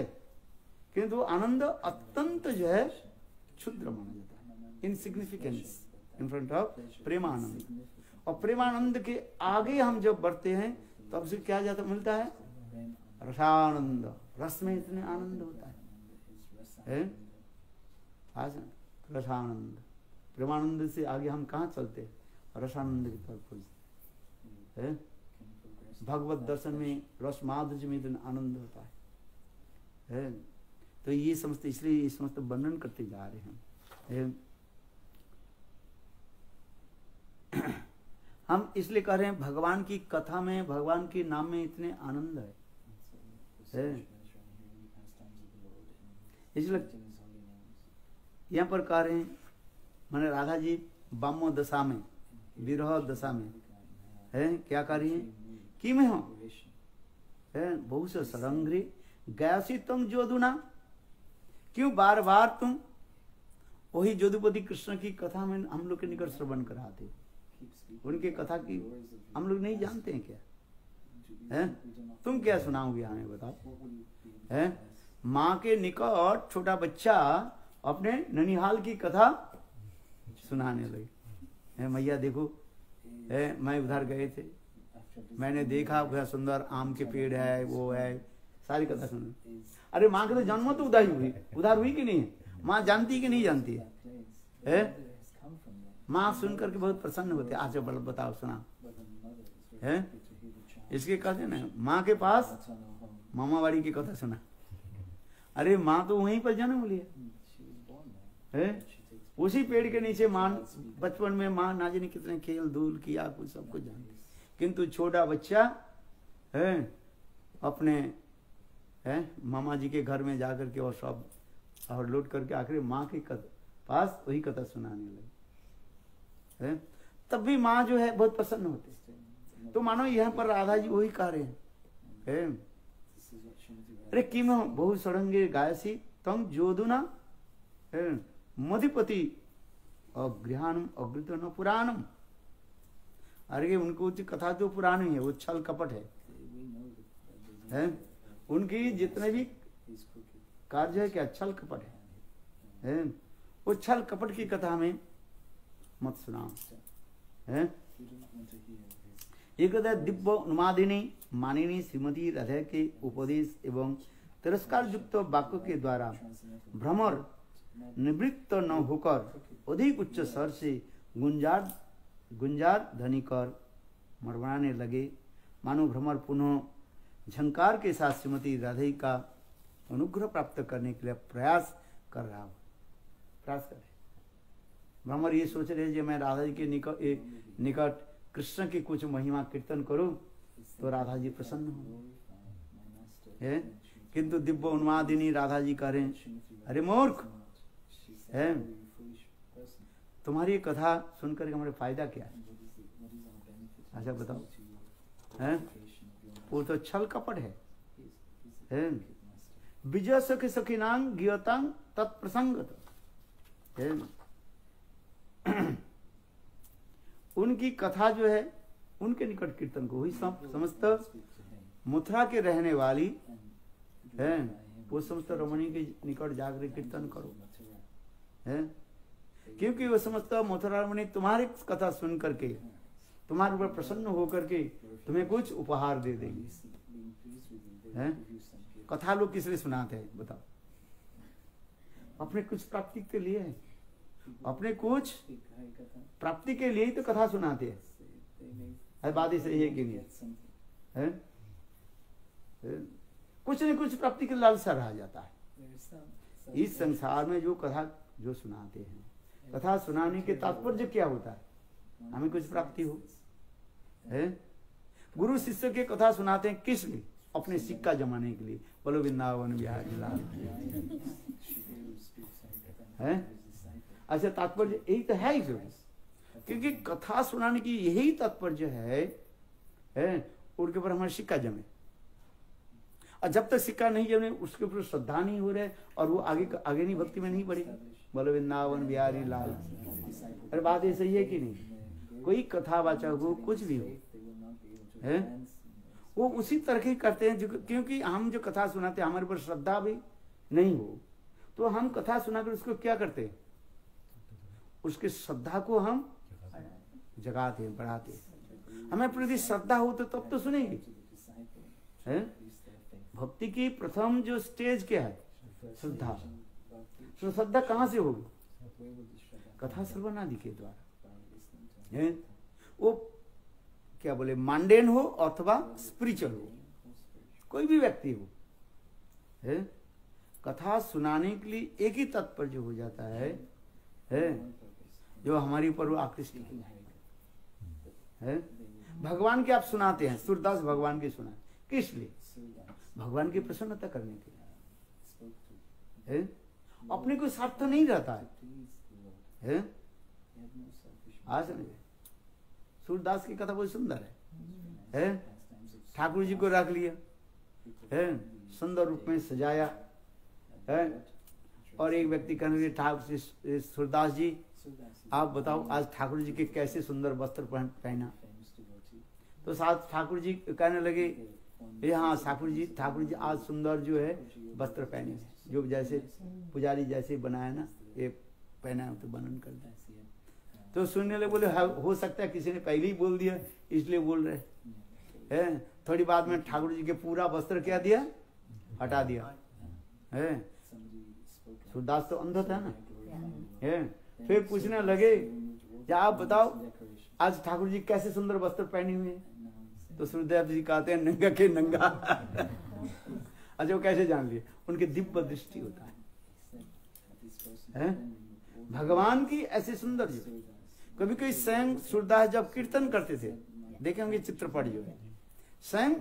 किंतु आनंद अत्यंत जो है क्षुद्र माना जाता है, insignificance in front of Premanand. और प्रेमानंद के आगे हम जब बढ़ते हैं तब से क्या जाता मिलता है रसानंद। रस में इतने आनंद होता है रसानंद। प्रेमानंद से आगे हम कहाँ चलते हैं? रसानंद की तरफ खोजते। भगवत दर्शन में रस माधुर्य में इतना आनंद होता है। तो ये समस्त इसलिए ये समस्त वर्णन करते जा रहे हैं। हम इसलिए कह रहे हैं भगवान की कथा में, भगवान के नाम में इतने आनंद है। इसलिए यहाँ पर कह रहे हैं मैंने राधा जी बामो दशा में, विरह दशा में है क्या कर रही है कि मैं हूँ बहुत से सरंग्री गयासी तुम जोधुना, क्यों बार बार तुम वही जोधुपति कृष्ण की कथा में हम लोग के निकट श्रवण कराते? उनकी कथा की हम लोग नहीं जानते हैं क्या? है तुम क्या सुनाओगे हमें बताओ? है माँ के निकट छोटा बच्चा अपने ननिहाल की कथा सुनाने लगे। मैया देखो मैं उधर गए थे, मैंने देखा वह सुंदर आम के पेड़ है, वो है, सारी कथा सुन। अरे माँ के तो जन्म तो उधर हुई कि नहीं? माँ जानती कि नहीं जानती है? माँ सुन करके बहुत प्रसन्न होते। आज बताओ सुना है इसके कहते ना माँ के पास मामावाड़ी की कथा सुना। अरे माँ तो वहीं पर जन्म लिया है, उसी पेड़ के नीचे माँ बचपन में माँ ना जाने कितने खेल धूल किया, कुछ सब कुछ जानती। किंतु छोटा बच्चा है अपने है मामा जी के घर में जाकर के और सब और लौट करके आखिर माँ के पास वही कथा सुनाने लगे। तब भी माँ जो है बहुत प्रसन्न होती। तो मानो यहाँ पर राधा जी वही कह रहे हैं अरे किम बहु सड़ंगे गायसी तम जोधुना मधिपति अगृहानम अगृत न पुराणम। अरे उनको कथा तो पुरानी है, वो छल कपट है। उनकी जितने भी कार्य है क्या छल कपट है। वो छल कपट की कथा में मत सुनाओ। एक दिव्य उन्मादिनी मानिनी श्रीमती राधा के उपदेश एवं तिरस्कार युक्त वाक्य के द्वारा भ्रमर निवृत्त न होकर अधिक उच्च स्वर से गुंजार ध्वनि कर मरमराने लगे, मानो भ्रमर पुनः झंकार के साथ श्रीमती राधे का अनुग्रह प्राप्त करने के लिए प्रयास कर रहा हो। प्रयास करे भ्रमर ये सोच रहे जो मैं राधा जी के निकट कृष्ण की कुछ महिमा कीर्तन करूं तो राधा जी प्रसन्न हो। किंतु दिव्य उन्मादिनी राधा जी कह रहे अरे मूर्ख है, तुम्हारी कथा सुनकर हमारे फायदा क्या है? अच्छा बताओ है? वो तो छल कपट है। विजय सखी सखीनांग गियतांग तत्प्रसंगत है। उनकी कथा जो है उनके निकट कीर्तन को, वही समस्त मथुरा के रहने वाली है, वो समस्त रमणी के निकट जाकर कीर्तन करो है। क्योंकि वो समस्त मथुरा रमणी तुम्हारी कथा सुन करके तुम्हारे ऊपर प्रसन्न होकर के तुम्हें कुछ उपहार दे देंगे। है कथा लोग किस लिए सुनाते हैं बताओ? अपने कुछ प्राप्ति के लिए है, अपने कुछ प्राप्ति के लिए ही तो कथा सुनाते हैं। बात ही सही है कि नहीं है? कुछ न कुछ प्राप्ति के लालसा रहा जाता है। इस संसार में जो कथा जो सुनाते हैं, कथा सुनाने के तात्पर्य क्या होता है? हमें कुछ प्राप्ति हो है? गुरु शिष्य के कथा सुनाते हैं किस लिए? अपने सिक्का जमाने के लिए। बोलो वृंदावन बिहारी लाल है। अच्छा, तात्पर्य यही तो है ही फिर, क्योंकि कथा सुनाने की यही तात्पर्य है उनके ऊपर हमारा सिक्का जमे। और जब तक सिक्का नहीं जमे, उसके ऊपर श्रद्धा नहीं हो रहे और वो आगे नहीं भक्ति में नहीं बढ़े। बोलो वृंदावन बिहारी लाल। अरे बात ऐसा ही है कि नहीं? कोई कथावाचक हो, कुछ भी हो है, वो उसी तरह ही करते हैं क्योंकि हम जो कथा सुनाते हैं हमारे ऊपर श्रद्धा भी नहीं हो, तो हम कथा सुनाकर उसको क्या करते हैं? उसकी श्रद्धा को हम जगाते हैं, बढ़ाते हैं। हमें प्रति श्रद्धा हो तो तब तो सुनेंगे है? भक्ति की प्रथम जो स्टेज क्या है? श्रद्धा। तो श्रद्धा कहाँ से होगी? कथा श्रवण आदि के द्वारा है। वो क्या बोले, मांडेन हो अथवा स्पिरिचुअल हो, कोई भी व्यक्ति हो है, कथा सुनाने के लिए एक ही तात्पर्य हो जाता है जो हमारे ऊपर वो आकृष्ट है। भगवान के आप सुनाते हैं, सूरदास भगवान के सुना किस लिए? भगवान की प्रसन्नता करने के लिए है। अपने कोई स्वार्थ नहीं रहता है। आज सूरदास की कथा बहुत सुंदर है? ठाकुर जी को रख लिया है, सुंदर रूप में सजाया है, और एक व्यक्ति कहने लगे ठाकुर सूरदास जी आप बताओ आज ठाकुर जी के कैसे सुंदर वस्त्र पहना। तो साथ ठाकुर जी कहने लगे हाँ ठाकुर जी आज सुंदर जो है वस्त्र पहने हैं, जो जैसे पुजारी जैसे बनाया ना ये पहना है, तो वर्णन कर दिया। तो सुनने लगे, बोले हो सकता है किसी ने पहले ही बोल दिया इसलिए बोल रहे हैं। थोड़ी बाद में ठाकुर जी के पूरा वस्त्र क्या दिया? हटा दिया है। सूरदास तो अंधा था ना है। फिर पूछने लगे आप बताओ आज ठाकुर जी कैसे सुंदर वस्त्र पहने हुए हैं? तो सूरदास जी कहते हैं नंगा के नंगा। अच्छा, वो कैसे जान लिए? उनके दिव्य दृष्टि होता है। भगवान की ऐसे सुंदर जो कभी कोई स्वयं सूरदास जब कीर्तन करते थे, देखे होंगे चित्रपट जो है, स्वयं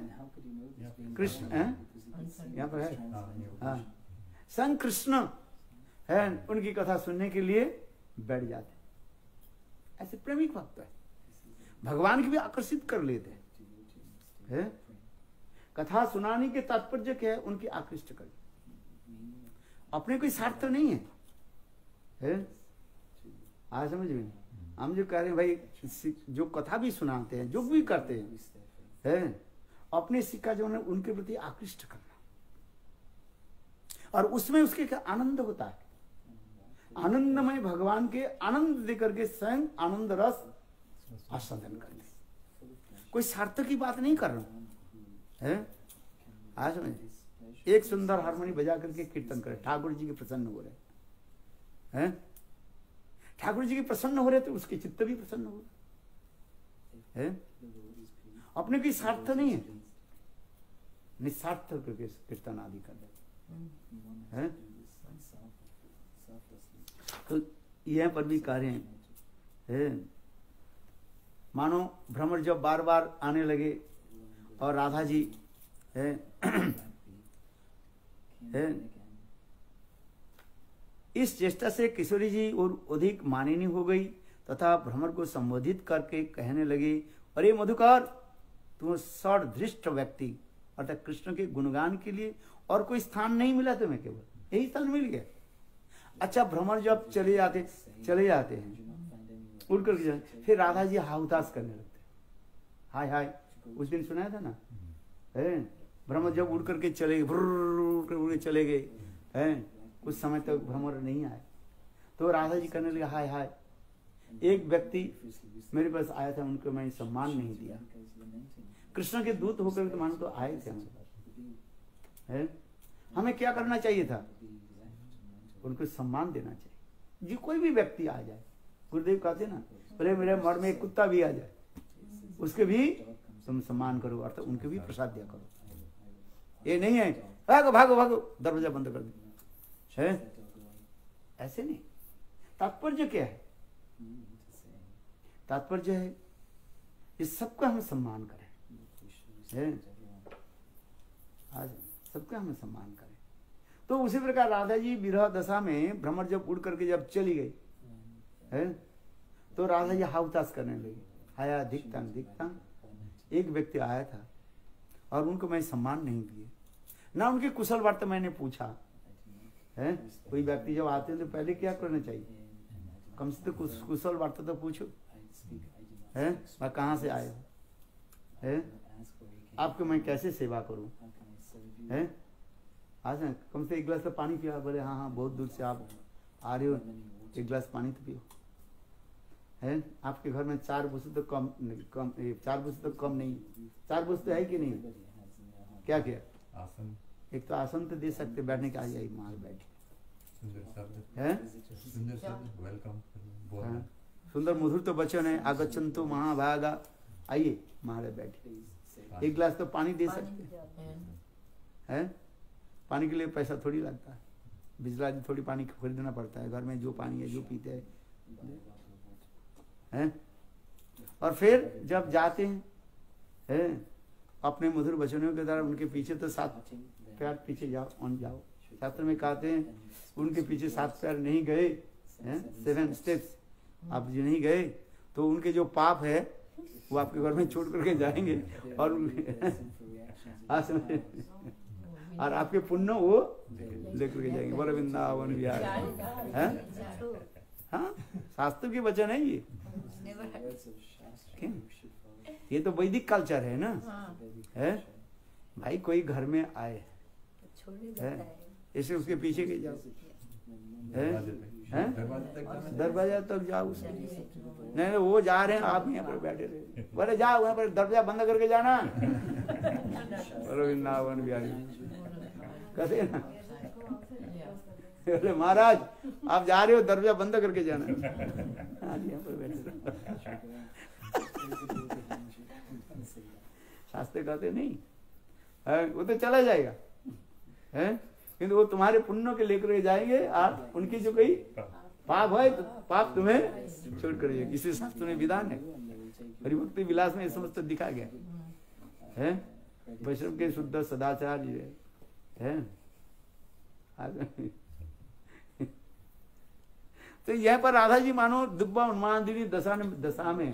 कृष्ण यहाँ पर है, हाँ स्वयं कृष्ण है, उनकी कथा सुनने के लिए बैठ जाते। ऐसे प्रेमिक भक्त है, भगवान की भी आकर्षित कर लेते हैं। कथा सुनाने के तात्पर्य क्या है? उनकी आकृष्ट कर, अपने कोई स्वार्थ नहीं है। आज समझ में हम जो कह रहे हैं भाई, जो कथा भी सुनाते हैं, जो भी करते हैं अपने सिक्का जो है उनके प्रति आकृष्ट करना, और उसमें उसके क्या आनंद होता है। आनंदमय भगवान के आनंद देकर के स्वयं आनंद रस आस्वादन करते, कोई स्वार्थ की बात नहीं कर रहा है। आज में एक सुंदर हारमोनी बजा करके कीर्तन करे, ठाकुर जी के प्रसन्न हो रहे हैं। ठाकुर जी के प्रसन्न हो रहे तो उसके चित्त भी प्रसन्न हो रहे हैं। अपने कोई स्वार्थ नहीं है, निस्वार्थ करके कीर्तन आदि कर रहे हैं। तो यह पर भी कार्य है। मानो भ्रमर जब बार बार आने लगे और राधा जी है इस चेष्टा से किशोरी जी और अधिक मानिनी हो गई तथा भ्रमर को संबोधित करके कहने लगे, अरे मधुकर, तुम सर्वधृष्ट व्यक्ति, अर्थात कृष्ण के गुणगान के लिए और कोई स्थान नहीं मिला तुम्हें, केवल यही स्थान मिल गया। अच्छा, भ्रमर जब चले जाते हैं उड़ करके जाए, फिर राधा जी हाहुताश करने लगते, हाय हाय। उस दिन सुनाया था ना, भ्रमर जब उड़ करके चले उड़ चले गए हैं, कुछ समय तक भ्रमर नहीं आए, तो राधा जी करने लगे हाय हाय। एक व्यक्ति मेरे पास आया था, उनको मैंने सम्मान नहीं दिया। कृष्ण के दूत होकर तो मानो तो आए थे हमें, हमें क्या करना चाहिए था? उनको सम्मान देना चाहिए। जी कोई भी व्यक्ति आ जाए, गुरुदेव कहते ना, बोले मेरे मठ में एक कुत्ता भी आ जाए, उसके भी तुम सम्मान करो, अर्थात उनके भी प्रसाद दिया करो। ये नहीं है भागो भागो भागो, दरवाजा बंद कर दो, है, ऐसे नहीं। तात्पर्य क्या है? तात्पर्य है इस सबका हम सम्मान करें, है आज सबका हमें सम्मान करें। तो उसी प्रकार राधा जी विरह दशा में भ्रमर जब उड़ करके जब चली गई है, तो राधा जी हाउताश करने लगी, आया दिखतांग दिखतांग। एक व्यक्ति आया था और उनको मैं सम्मान नहीं दिए, ना उनके कुशल वार्ता मैंने पूछा है। कोई व्यक्ति जब आते हैं तो पहले क्या करना चाहिए, कम से कम कुशल वार्ता तो पूछो है, मैं कहाँ से आए हो है, आपको मैं कैसे सेवा करूं है। आज कम से एक गिलास तो पानी पिया, बोले हाँ हाँ बहुत दूर से आप आ रहे हो, एक गिलास पानी तो पियो है। आपके घर में 4 वस्तु तो कम 4 वस्तु तो कम नहीं, 4 वस्तु है कि नहीं? क्या क्या आसन, एक तो आसन तो दे सकते, बैठने के आ जाइए मार बैठे है, सुंदर मधुर तो वचन है, आगच्छन्तु महाभागा, आइए महाराज बैठे। एक गिलास तो पानी दे सकते हैं, पानी के लिए पैसा थोड़ी लगता है, बिजला जी थोड़ी पानी खरीदना पड़ता है, घर में जो पानी है जो पीते हैं। और फिर जब जाते हैं अपने मधुर वचनों के द्वारा उनके पीछे तो 7 पैर पीछे जाओ, ऑन जाओ। शास्त्र में कहते हैं उनके पीछे 7 पैर नहीं गए, 7 स्टेप्स आप जो नहीं गए तो उनके जो पाप है वो आपके घर में छोड़ करके जाएंगे, और आपके पुण्य वो लेकर के जाएंगे। बोलो वृंदावन विहार है, हाँ शास्त्र के वचन है ये। ये तो वैदिक कल्चर है ना, है भाई। कोई घर में आए है ऐसे उसके पीछे के जाओ है, दरवाजा तक जाओ, नहीं वो जा रहे हैं आप यहाँ पर बैठे रहे, बोले जाओ वहाँ पर दरवाजा बंद करके जाना। बोलो वृंदावन विहारी कहते ना, बोले महाराज आप जा रहे हो दरवाजा बंद करके जाना, आज यहाँ पर बैठे। शास्त्र कहते नहीं है, वो तो चला जाएगा है, किंतु वो तुम्हारे पुण्यों के लेकर जाएंगे, और उनकी जो कोई पाप है तो पाप तुम्हें छोड़ कर जाएगी। इसी शास्त्र में विधान है, हरिभक्ति विलास में समस्त दिखा गया है। वैष्णव के शुद्ध सदाचार है। तो यह पर राधा जी मानो दुब्बा उन्मादिनी दशा में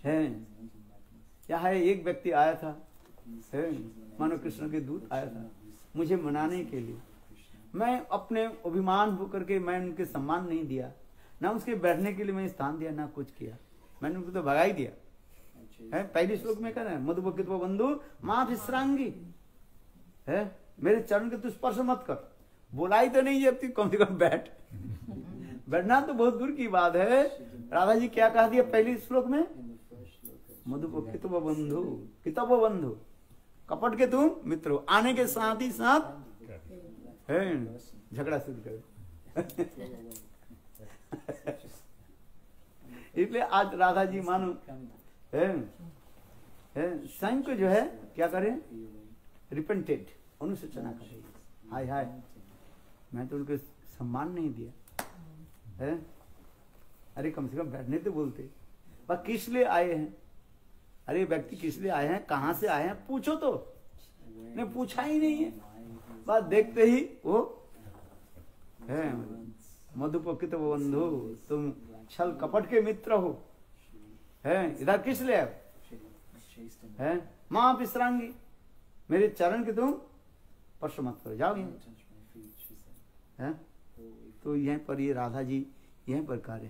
है। क्या है, एक व्यक्ति आया था है, मानो कृष्ण के दूत आया था मुझे मनाने के लिए। मैं अपने अभिमान होकर के मैं उनके सम्मान नहीं दिया, ना उसके बैठने के लिए मैं स्थान दिया, ना कुछ किया, मैंने उनको तो भगा ही दिया है। पहले श्लोक में कह रहे हैं मधुबकित्व बंधु माँ विश्रांगी है, मेरे चरण के तू स्पर्श मत कर। बोला ही तो नहीं जब तू कम से कम बैठ, बैठना तो बहुत दूर की बात है। राधा जी क्या कहा दिया पहले श्लोक में, मधुबकित्व बंधु, कितव बंधु, कपट के तुम मित्र हो, आने के साथ ही साथ है झगड़ा शुरू कर। इसलिए आज राधा जी मानो स्वयं को जो है क्या करें, रिपेंटेड, अनुशोचना करें। हाय हाय मैं तो उनको सम्मान नहीं दिया है, अरे कम से कम बैठने तो बोलते। पर किस लिए आए हैं, अरे व्यक्ति किस लिए आए हैं, कहाँ से आए हैं पूछो तो, ने पूछा ही नहीं है। बात देखते ही वो है मधुपकित बंधु, तुम छल कपट के मित्र हो है, इधर किस लिए है, माँ विश्रांगी, मेरे चरण के तुम स्पर्श मत करो, जाओ है। तो यहीं पर ये राधा जी यहीं पर कार्य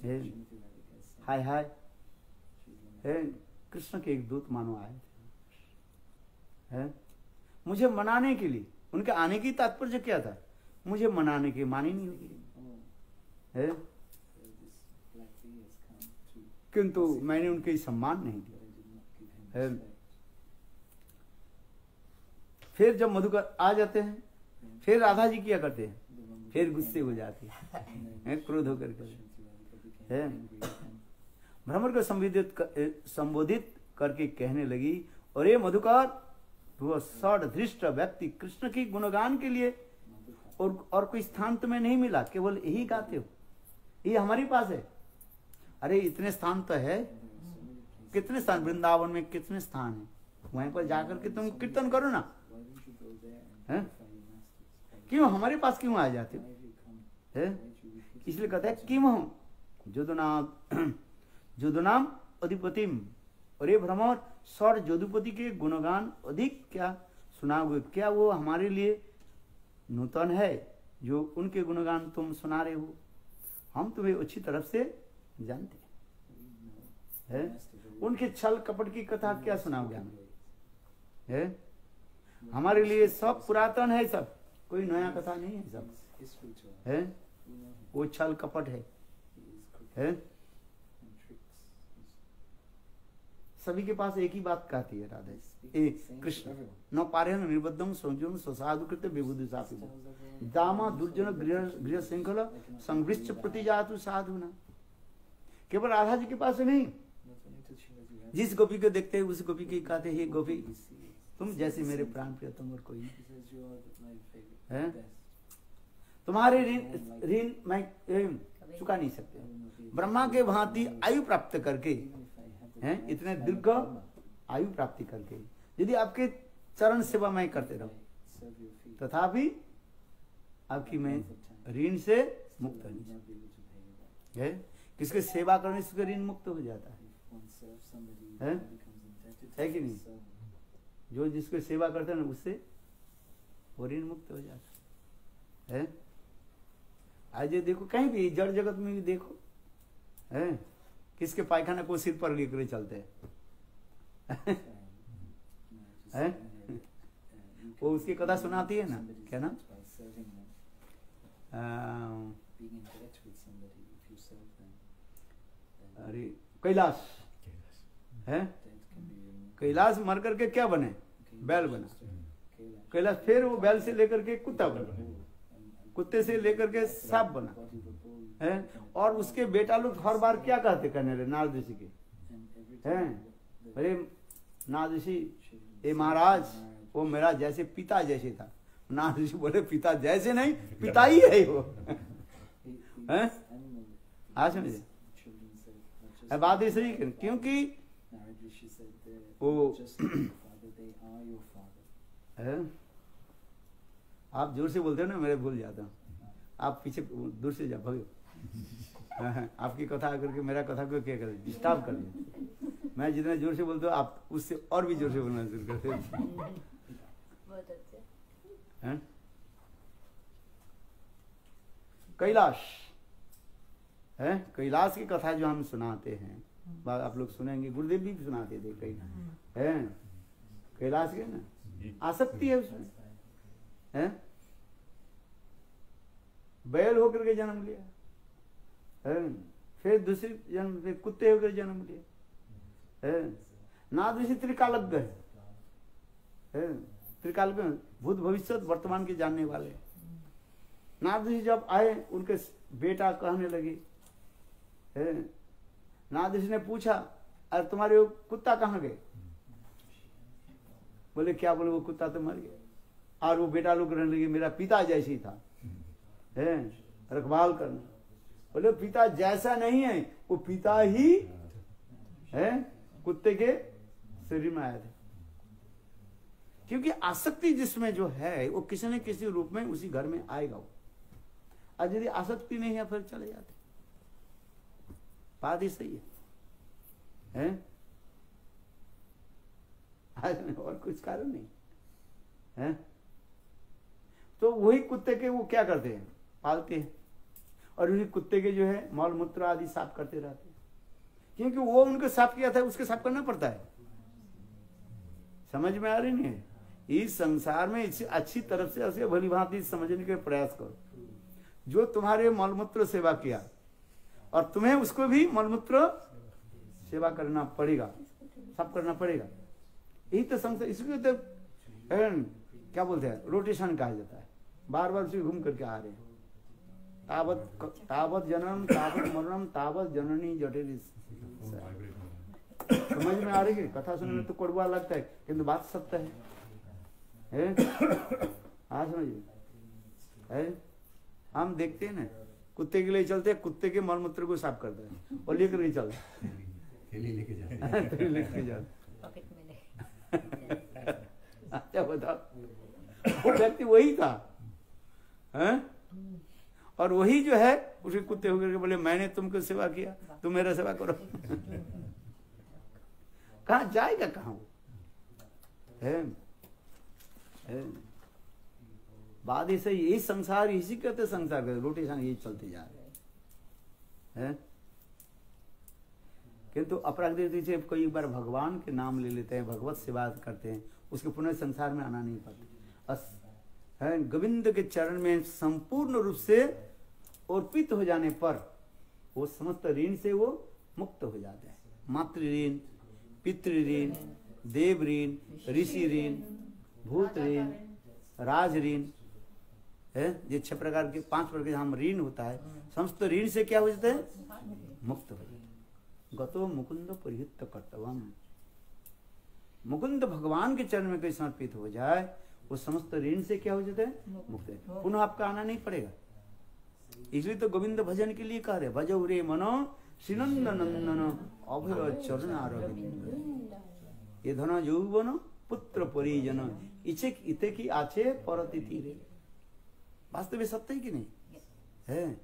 है। हाय हाय है, कृष्ण के एक दूत मानो आए थे है, मुझे मनाने के लिए। उनके आने की तात्पर्य क्या था, मुझे मनाने की, मानी नहीं होगी है, किंतु मैंने उनके सम्मान नहीं दिया है। फिर जब मधुकर आ जाते हैं, फिर राधा जी क्या करते हैं, फिर गुस्से हो जाते हैं, क्रोध होकर के है। भ्रमर को संबोधित करके कहने लगी, और ये मधुकर वो सड़ धृष्ट व्यक्ति कृष्ण की गुणगान के लिए और कोई स्थान तुम्हें नहीं मिला, केवल यही गाते हो, ये हमारे पास है। अरे इतने स्थान तो है, कितने स्थान वृंदावन में कितने स्थान है, वहीं पर जाकर के तुम कीर्तन करो ना, है? क्यों हमारे पास क्यों आ जाते हो, है? इसलिए कहते हैं किम हो जोदुनाम अधिपतिम, अरे भ्रमर सर जोधुपति के गुणगान अधिक क्या सुनाओगे, क्या वो हमारे लिए नूतन है जो उनके गुणगान तुम सुना रहे हो, हम तुम्हें अच्छी तरफ से जानते हैं, उनके छल कपट की कथा क्या सुनाओगे हमें, है? हमारे लिए सब पुरातन है, सब कोई नया कथा नहीं है, सब है, वो छल कपट है? सभी के पास एक ही बात कहती है राधा, ए कृष्ण न पारे न निर्बद्धम संजम स्वसाधु कृत विबुद्धि सापि दामा दुर्जन गृह श्रृंखला संवृष्ट प्रतिजातु साधु ना। केवल राधा जी के पास नहीं, जिस गोपी को देखते हैं उस गोपी के कहते हैं गोपी तुम जैसे मेरे प्राण प्रियतम और कोई नहीं, तुम्हारे ऋण मैं चुका नहीं सकते। ब्रह्मा के भांति आयु प्राप्त करके, हैं इतने दीर्घ आयु प्राप्ति करके यदि आपके चरण सेवा मैं करते रहूं, तथापि आपकी मैं ऋण से मुक्त नहीं है। किसके सेवा करने से ऋण मुक्त हो जाता है कि नहीं? जो जिसको सेवा करते हैं ना उससे वो ऋण मुक्त हो जाता है। आज ये देखो कहीं भी जड़ जगत में भी देखो, है किसके पायखाना को सिर पर लेकर चलते हैं, वो उसकी कथा सुनाती है ना, क्या ना, अरे कैलाश है, कैलाश मर करके क्या बने, बैल बना, कैलाश फिर वो बैल से लेकर के कुत्ता बना, कुत्ते से लेकर के सांप बना, है? और उसके बेटा लोग हर बार क्या कहते कहने रहे नारद ऋषि के, हैं अरे नारद ऋषि ए महाराज वो मेरा जैसे पिता जैसे था। नारद ऋषि बोले पिता जैसे नहीं, पिता ही है वो, हैं? आज समझे बात इसलिए क्योंकि वो आप जोर से बोलते हो ना, मेरे भूल जाता हूँ, आप पीछे दूर से जा भागो। आपकी कथा आकर के मेरा कथा को क्या कर डिस्टर्ब कर दिया। मैं जितना जोर से बोलता हूँ आप उससे और भी जोर से बोलना शुरू करते हैं। कैलाश है, कैलाश की कथा जो हम सुनाते हैं, आप लोग सुनेंगे, गुरुदेव भी सुनाते थे कई, है कैलाश के ना आसक्ति है उसमें, है बैल होकर के जन्म लिया, है फिर दूसरी जन्म फिर कुत्ते होकर जन्म लिया, है नाद ऋषि त्रिकालज्ञ है, त्रिकालज्ञ भूत भविष्य वर्तमान के जानने वाले। नाद ऋषि जब आए उनके बेटा कहने लगे, है नाद ऋषि ने पूछा अरे तुम्हारे वो कुत्ता कहाँ गए? बोले क्या? बोले वो कुत्ता तो मर गया। और वो बेटा लोग रहने लगे मेरा पिता जैसी था, है रखवाल करना। बोले पिता जैसा नहीं है, वो पिता ही है, कुत्ते के शरीर में आए थे। क्योंकि आसक्ति जिसमें जो है वो किसी न किसी रूप में उसी घर में आएगा वो। और यदि आसक्ति नहीं है फिर चले जाते। बात ही सही है? और कुछ कारण नहीं है। तो वही कुत्ते के वो क्या करते हैं, पालते हैं, और उन्हीं कुत्ते के जो है मल मूत्र आदि साफ करते रहते हैं। क्योंकि वो उनको साफ किया था, उसके साफ करना पड़ता है। समझ में आ रही नहीं है? इस संसार में इसे अच्छी तरफ से ऐसे भली भांति समझने के प्रयास करो। जो तुम्हारे मलमूत्र सेवा किया और तुम्हें उसको भी मलमूत्र सेवा करना पड़ेगा, सब करना पड़ेगा। यही तो संसार, इसलिए तो क्या बोलते हैं रोटेशन कहा जाता है। बार बार उसे घूम करके आ रहे हैं। तावत जननम तावत मरणम तावत जननी जटिल। समझ में आ रही है? कथा सुनने में तो कड़वा लगता है, किंतु बात सत्य है। हाँ समझिए। है। हम देखते हैं ना, कुत्ते के लिए चलते हैं, कुत्ते के मलमूत्र को साफ करता है और लेकर नहीं चलता, थैली लेके जाते पॉकेट में ले। अच्छा बताओ, वो व्यक्ति वही था है? और वही जो है उसके कुत्ते होकर के बोले मैंने तुमको सेवा किया, तुम मेरा सेवा करो। कहाँ जाएगा, कहाँ वो है? बाद ऐसे यही संसार, इसी कहते संसार कहते, रोटी खाने यही चलते जा रहे हैं। किंतु अपराकृति से कोई बार भगवान के नाम ले लेते हैं, भगवत सेवा करते हैं, उसके पुनः संसार में आना नहीं पाते है। गोविंद के चरण में संपूर्ण रूप से अर्पित हो जाने पर वो समस्त ऋण से वो मुक्त हो जाते हैं। मातृ ऋण, पितृ ऋण, देव ऋण, ऋषि ऋण, भूत ऋण, राज ऋण है। ये 6 प्रकार के 5 प्रकार के हम ऋण होता है, समस्त ऋण से क्या हो जाता है? मुक्त हो जाता है। गतो मुकुंद परिहित कर्तव्यम, मुकुंद भगवान के चरण में कोई समर्पित हो जाए वो समस्त ऋण से क्या हो जाता है? मुक्त है। पुनः आपका आना नहीं पड़ेगा। इसलिए तो गोविंद भजन के लिए कह रहे भजो रे मनो श्रीनंद नंदन अभय चरण अरविंद ये धन यौवन पुत्र परिजन इचे इते की आचे परति तीरे। वास्तव में सत्य है कि नहीं है?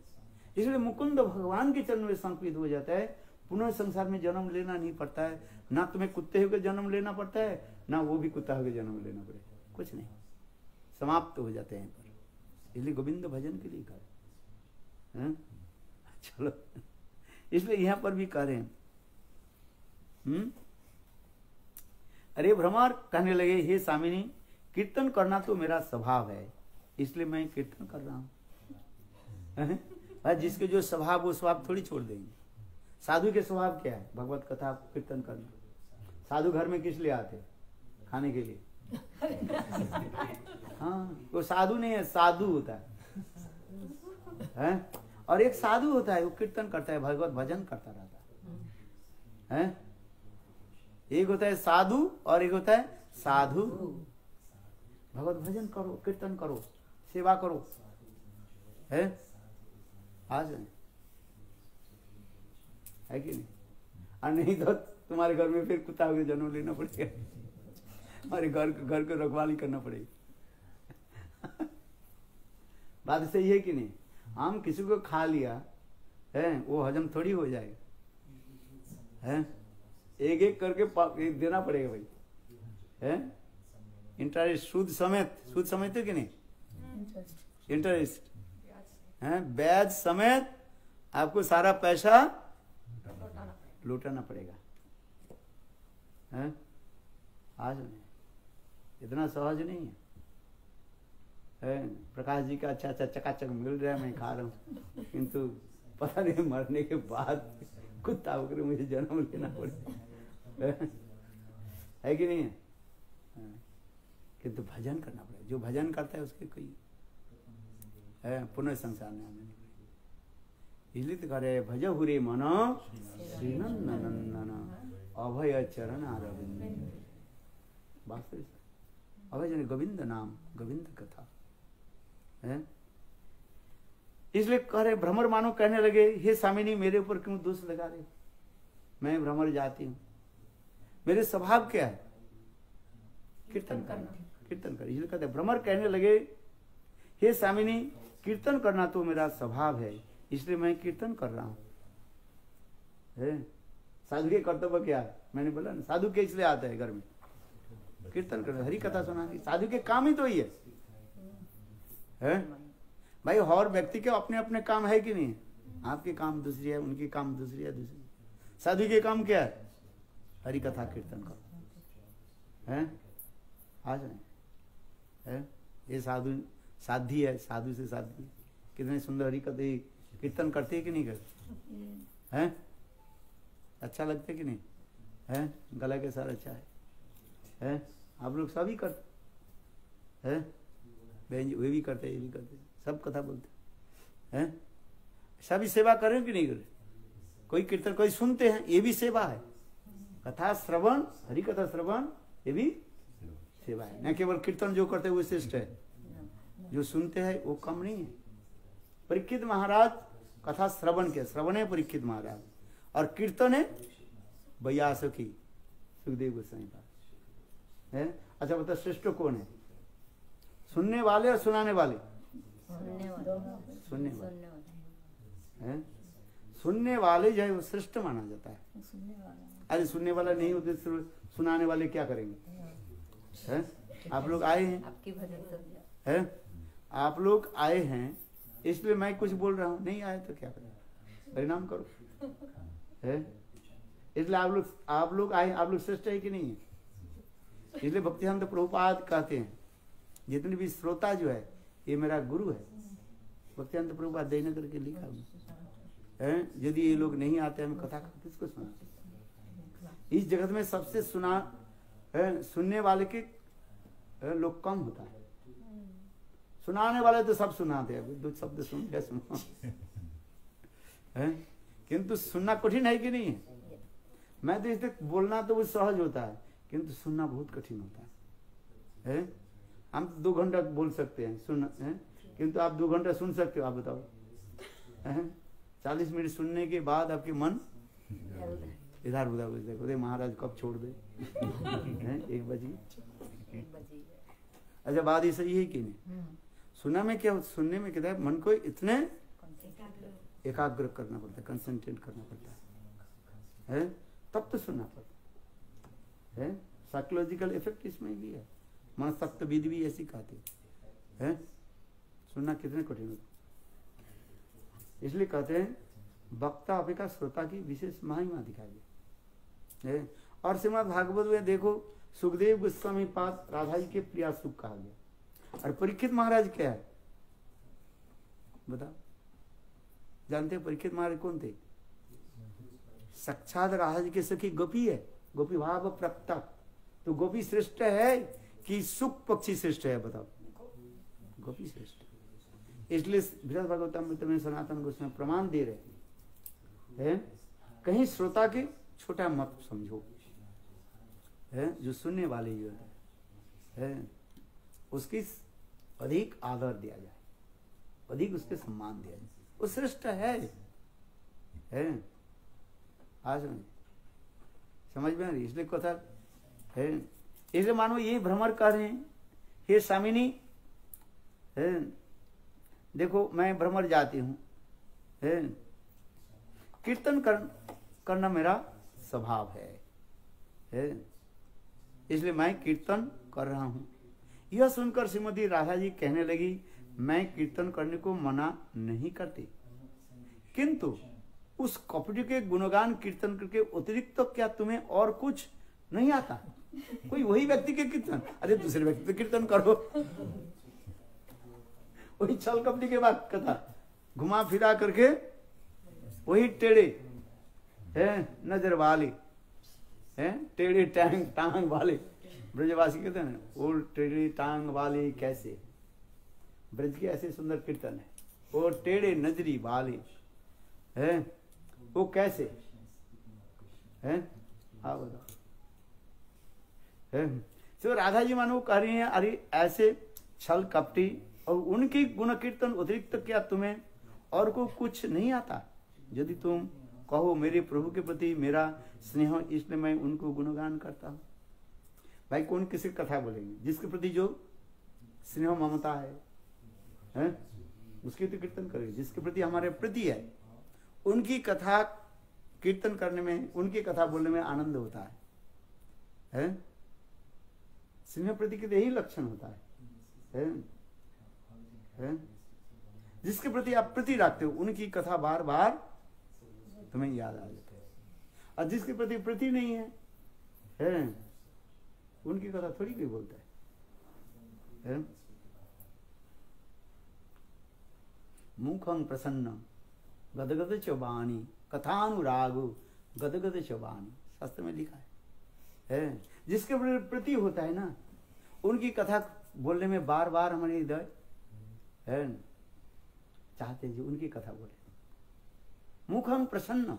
इसलिए मुकुंद भगवान के चरण में समर्पित हो जाता है, पुनः संसार में जन्म लेना नहीं पड़ता है। ना तुम्हें कुत्ते होकर जन्म लेना पड़ता है, ना वो भी कुत्ता होकर जन्म लेना पड़ेगा, कुछ नहीं, समाप्त हो जाते हैं पर। इसलिए गोविंद भजन के लिए करें। चलो, इसलिए यहां पर भी कह रहे हैं। अरे भ्रमर कहने लगे हे स्वामिनी, कीर्तन करना तो मेरा स्वभाव है, इसलिए मैं कीर्तन कर रहा हूं। जिसके जो स्वभाव वो स्वभाव थोड़ी छोड़ देंगे। साधु के स्वभाव क्या है? भगवत कथा कीर्तन करना। साधु घर में किस लिए आते? खाने के लिए। हाँ, वो साधु नहीं है, साधु होता है। और एक साधु होता है वो कीर्तन करता है, भगवत भजन करता रहता है। एक होता है साधु और एक होता है साधु। भगवत भजन करो, कीर्तन करो, सेवा करो, है आज है कि नहीं? और नहीं तो तुम्हारे घर में फिर कुत्ता होकर जन्म लेना पड़ेगा, हमारे घर को रखवाली करना पड़ेगी। बात सही है कि नहीं? हम किसी को खा लिया है, वो हजम थोड़ी हो जाएगा है, एक एक करके देना पड़ेगा भाई है। इंटरेस्ट सूद समेत, सूद समझते कि नहीं? इंटरेस्ट है, ब्याज समेत आपको सारा पैसा लौटाना पड़ेगा है। आज नहीं, इतना सहज नहीं है। प्रकाश जी का अच्छा अच्छा चकाचक मिल रहा है, मैं खा रहा हूँ, किंतु पता नहीं मरने के बाद कुत्ता होकर मुझे जन्म लेना पड़ेगा, है कि नहीं है? किंतु भजन करना पड़ेगा। जो भजन करता है उसके कोई है पुनः संसार में आने नहीं पड़ेगा। इसलिए तो कह रहे भज हुरे मनो श्रीनंदन अभय चरण अरविंद। वास्तविक अभय जन गोविंद नाम, गोविंद कथा है। इसलिए कह रहे भ्रमर मानो कहने लगे हे स्वामिनी, मेरे ऊपर क्यों दोष लगा रहे? मैं भ्रमर जाती हूँ, मेरे स्वभाव क्या है? कीर्तन करना, कीर्तन कर। इसलिए कहते भ्रमर कहने लगे हे स्वामिनी, कीर्तन करना तो मेरा स्वभाव है, इसलिए मैं कीर्तन कर रहा हूँ। साधु के कर्तव्य क्या है? मैंने बोला ना, साधु के इसलिए आता है घर में कीर्तन कर, हरी कथा सुनानी। साधु के काम ही तो ही है भाई। और व्यक्ति के अपने अपने काम है कि नहीं? आपके काम दूसरी है, उनके काम दूसरी है, दूसरी। साधु के काम क्या है? हरी कथा कीर्तन करो है। आज है ये साधु साधी है, साधु से साधी कितने सुंदर हरी कथा कीर्तन करते है कि नहीं करते हैं? अच्छा लगता कि नहीं है? गला के साथ अच्छा है? आप लोग सभी करते हैं, वे भी करते, ये भी करते, सब कथा बोलते हैं। सभी सेवा करें कि नहीं करें? कोई कीर्तन कोई सुनते हैं, ये भी सेवा है। कथा श्रवण, हरि कथा श्रवण, ये भी सेवा है। न केवल कीर्तन जो करते हैं वो श्रेष्ठ है, जो सुनते हैं वो कम नहीं है। परीक्षित महाराज कथा श्रवण के, श्रवण है परीक्षित महाराज, और कीर्तन है व्यासकी सुखदेव गोस्वामी का है। अच्छा बता श्रेष्ठ कौन है, सुनने वाले और सुनाने वाले? सुनने वाले हैं। सुनने वाले जो है वो श्रेष्ठ माना जाता है। अरे सुनने वाला नहीं होते सुनाने वाले क्या करेंगे? है? आप लोग आए हैं, आपकी भजन है? आप लोग आए हैं इसलिए मैं कुछ बोल रहा हूँ, नहीं आए तो क्या करें, परिणाम करो, है? इसलिए आप लोग आए, आप लोग श्रेष्ठ है कि नहीं है? इसलिए भक्तिसिद्धांत प्रभुपाद कहते हैं जितने भी श्रोता जो है ये मेरा गुरु है। भक्तिसिद्धांत प्रभुपाद देने करके लिखा है। यदि ये लोग नहीं आते हम कथा किसको सुनाते? इस जगत में सबसे सुनने वाले के लोग कम होता है, सुनाने वाले तो सब सुनाते हैं, दो शब्द सुन के सुनो है। किंतु सुनना कठिन है कि नहीं है? मैं तो इसलिए बोलना तो वो सहज होता है, किंतु सुनना बहुत कठिन होता है। हम 2 घंटा बोल सकते हैं सुन है? किंतु आप 2 घंटा सुन सकते हो? आप बताओ है? 40 मिनट सुनने के बाद आपके मन इधर उधर देखो महाराज कब छोड़ दे 1 बजे। अच्छा बात ये सही है कि नहीं? सुनने में क्या, सुनने में क्या है, मन को इतने एकाग्र करना पड़ता है, कंसंट्रेट करना पड़ता है, तब तो सुनना पड़ता है। साइकोलॉजिकल इफेक्ट इसमें भी है, मनस्तत्वविद भी ऐसी कहते हैं। सुनना कितने कठिन होता है। इसलिए कहते हैं वक्ता अपेक्षा श्रोता की विशेष महिमा दिखाई है। और श्रीमद् भागवत में देखो सुखदेव गोस्वामी पाद राधा जी के प्रिया सुख कहा गया, और परीक्षित महाराज क्या है बताओ? जानते हैं परीक्षित महाराज कौन थे? साक्षात राधा जी के सखी गोपी है, गोपी भाव प्रकटा। तो गोपी श्रेष्ठ है कि सुख पक्षी श्रेष्ठ है? बताओ, गोपी श्रेष्ठ। इसलिए बृहद भागवतम में सनातन गोस्वामी प्रमाण दे रहे हैं, कहीं श्रोता के छोटा मत समझो, है जो सुनने वाले जो है उसकी अधिक आदर दिया जाए, अधिक उसके सम्मान दिया जाए, वो श्रेष्ठ है। आज समझ में आ रही? इसलिए कथा है, इसलिए मानो ये भ्रमर कर रहे हैं, हे स्वामिनी देखो मैं भ्रमर जाती हूँ, कीर्तन करना मेरा स्वभाव है, इसलिए मैं कीर्तन कर रहा हूँ। यह सुनकर श्रीमती राधा जी कहने लगी, मैं कीर्तन करने को मना नहीं करती, किंतु उस कपटी के गुणगान कीर्तन करके अतिरिक्त तो क्या तुम्हें और कुछ नहीं आता? कोई वही व्यक्ति के कीर्तन, अरे दूसरे व्यक्ति के कीर्तन करो। वही छल कपटी के बाद कथा घुमा फिरा करके वही टेढ़े नजर वाले टेढ़े टांग वाले ब्रजवासी कहते हैं, वो टेढ़े टांग वाले कैसे? ब्रज के ऐसे सुंदर कीर्तन है, वो टेढ़े नजरी वाले है, वो कैसे है? हाँ बताओ। तो राधा जी मानो कह रही हैं, अरे ऐसे छल कपटी और उनकी गुण कीर्तन अतिरिक्त क्या तुम्हें और को कुछ नहीं आता? यदि तुम कहो मेरे प्रभु के प्रति मेरा स्नेह, इसलिए मैं उनको गुणगान करता हूँ। भाई कौन किसी कथा बोलेंगे? जिसके प्रति जो स्नेह ममता है उसकी तो कीर्तन करेंगे। जिसके प्रति हमारे प्रति है उनकी कथा कीर्तन करने में, उनकी कथा बोलने में आनंद होता है? स्नेह प्रति के यही लक्षण होता है? जिसके प्रति आप प्रति रखते हो उनकी कथा बार बार तुम्हें याद आ जाती है, और जिसके प्रति प्रति नहीं है उनकी कथा थोड़ी कोई बोलता है? मुखं प्रसन्न गदगद च वाणी कथानुरागो गदगद च वाणी, शास्त्र में लिखा है। जिसके प्रति होता है ना उनकी कथा बोलने में बार बार हमारे हृदय चाहते हैं जो उनकी कथा बोले। मुखं प्रसन्न,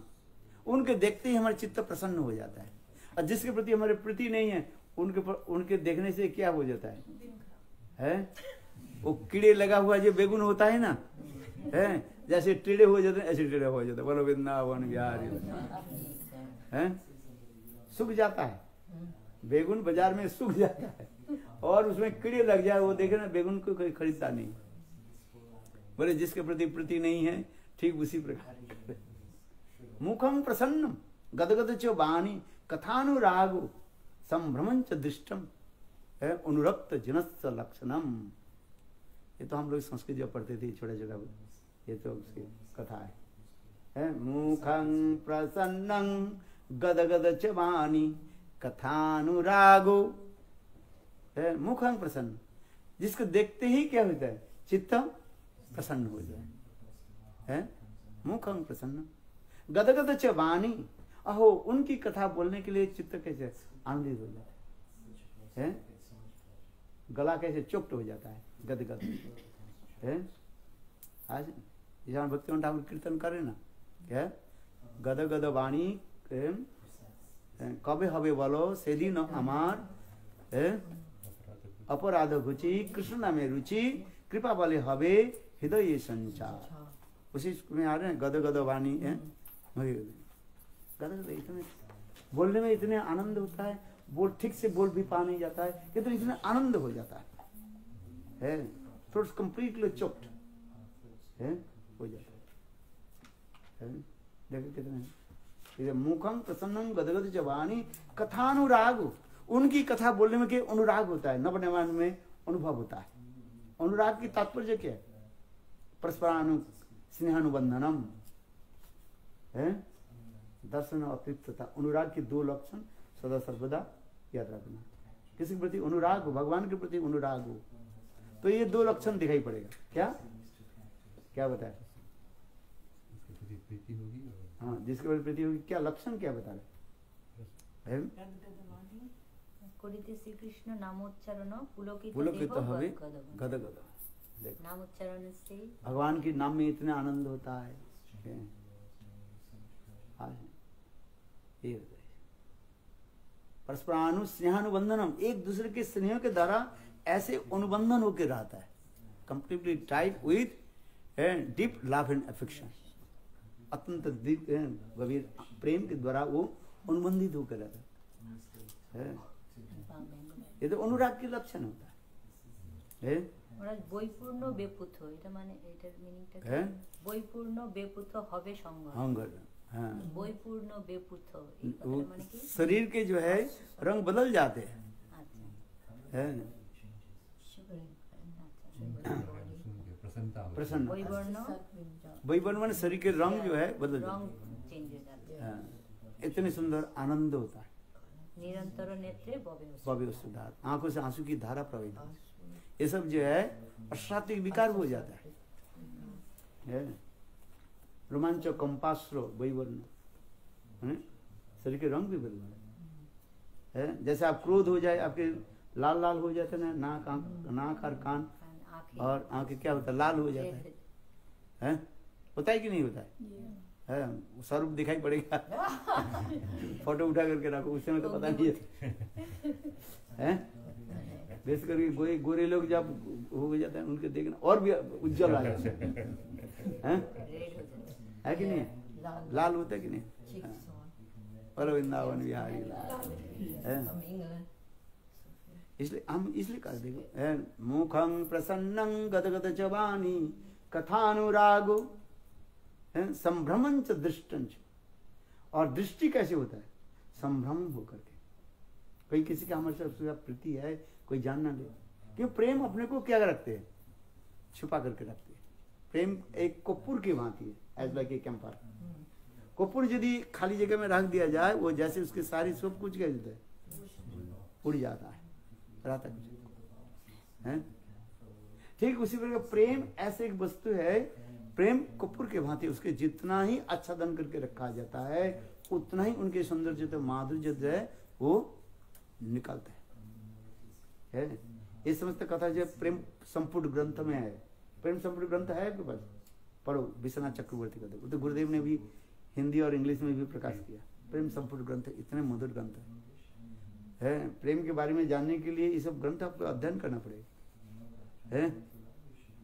उनके देखते ही हमारा चित्त प्रसन्न हो जाता है। और जिसके प्रति हमारे प्रति नहीं है उनके देखने से क्या हो जाता है? वो कीड़े लगा हुआ जो बेगुन होता है ना, है जैसे टेढ़े हो जाते हैं ऐसे टेढ़े हो जाते हैं। बोलो वृंदावन बिहारी है, सूख जाता है बेगुन, बाजार में सूख जाता है और उसमें कीड़े लग जाए, वो देखे ना बेगुन को कोई खरीदता नहीं। बोले जिसके प्रति प्रीति नहीं है ठीक उसी प्रकार। मुखम प्रसन्नम गदगद च वाणी कथानुरागो संभ्रमं च दृष्टम अनुरक्त जनस्य लक्षणम। ये तो हम लोग संस्कृत जब पढ़ते थे छोटा छोटा, ये तो उसकी कथा है। मुखं प्रसन्नं गदगद च वाणी कथानुरागो, मुखं प्रसन्न, जिसको देखते ही क्या होता है चित्त प्रसन्न हो जाए, है मुखं प्रसन्न गदगद च वाणी, अहो उनकी कथा बोलने के लिए चित्त कैसे आनंदित हो जाता है, गला कैसे चुप्त हो जाता है गदगद है। आज जहाँ भक्ति ठाकुर कीर्तन करे ना, क्या गदगद वाणी कबे हबे बोलो सेदिन अमार अपराध घुची कृष्ण नामे रुचि कृपा बले हबे हृदय संचार। उसी में आ रहे हैं गदगद वाणी है, गदगद इतने बोलने में इतने आनंद होता है, बोल ठीक से बोल भी पा नहीं जाता है, कितने इतने आनंद हो जाता है थोड़ा कंप्लीटली चुप्त है हो जाता है। देखो कितने मुखं प्रसन्नं गदगद च वाणी कथानुराग, उनकी कथा बोलने में क्या अनुराग होता है, नवनिर्माण में अनुभव होता है। अनुराग की तात्पर्य क्या है, परस्परानु स्नेहानुबंधनम है, दर्शन अतृप्तता। अनुराग के दो लक्षण सदा सर्वदा याद रखना। किसी के प्रति अनुराग हो, भगवान के प्रति अनुराग हो, तो ये दो लक्षण दिखाई पड़ेगा। क्या क्या बताया, प्रीति होगी, हाँ जिसके प्रति प्रीति होगी, क्या लक्षण क्या बता रहे, श्री कृष्ण नामोच्चारण पुलकित हवे गदगद, नामोच्चारण से भगवान के नाम में इतना आनंद होता है। परस्परानु स्नेहानुबंधनम, एक दूसरे के स्नेह के द्वारा ऐसे अनुबंधन होकर रहता है, completely tight with deep love and affection, अत्यंत गंभीर प्रेम के द्वारा वो अनुबंधित होकर रहता है। ये तो अनुराग के लक्षण होता है। বৈপূর্ণ বেপুথ, এটা মানে এটার মিনিংটা কি? বৈপূর্ণ বেপুথ হবে সংগ, हाँ বৈপূর্ণ বেপুথ এই কথাটা মানে কি? शरीर के जो है रंग बदल जाते हैं, है प्रसन्न वैवर्ण माने शरीर के रंग जो है बदल जाते हैं। इतने सुंदर आनंद होता है, निरंतर नेत्रे भव्य सुधार, आंखों से आंसू की धारा प्रवाहित, ये सब जो है अशात्विक विकार हो जाता है। रोमांच कंपास्रो वैवर्ण, शरीर के रंग भी बदल है। जैसे आप क्रोध हो जाए, आपके लाल लाल हो जाते ना, नाक और कान और आंखें क्या होता है, लाल हो जाता है, होता है कि नहीं होता है, स्वरूप दिखाई पड़ेगा। फोटो उठा करके रखो, उस समय तो पता नहीं है। बेस करके गोरे लोग जब हो जाते हैं, उनके देखना और भी उज्जवल आ जाता है कि नहीं, लाल होता है कि नहीं। बोलो वृंदावन बिहारी, इसलिए हम इसलिए कर देखो, मुखं प्रसन्नं गदगद च वाणी कथानुरागो संभ्रमं च दृष्टं च। और दृष्टि कैसे होता है, संभ्रम होकर के, कोई किसी का हमारे साथ प्रीति है, कोई जान ना ले, क्यों प्रेम अपने को क्या रखते हैं, छुपा करके रखते हैं। प्रेम एक कपूर की भांति है, एज लाइक ए कैंपर। कपूर यदि खाली जगह में रख दिया जाए, वो जैसे उसके सारी सब कुछ क्या होता है, उड़ जाता है, रहता कुछ है। ठीक उसी प्रकार प्रेम ऐसे एक वस्तु है, प्रेम कपूर के भांति, उसके जितना ही आच्छादन करके रखा जाता है, उतना ही उनके सौंदर्य तो माधुर्य जो है वो निकलता है। ये समझते कथा जो प्रेम संपूर्ण ग्रंथ में है, प्रेम संपूर्ण ग्रंथ है आपके पास, पढ़ो, विश्वनाथ चक्रवर्ती का। तो गुरुदेव ने भी हिंदी और इंग्लिश में भी प्रकाश किया। प्रेम संपूर्ण ग्रंथ इतने मधुर ग्रंथ है। प्रेम के बारे में जानने के लिए ये सब ग्रंथ आपको अध्ययन करना पड़ेगा, है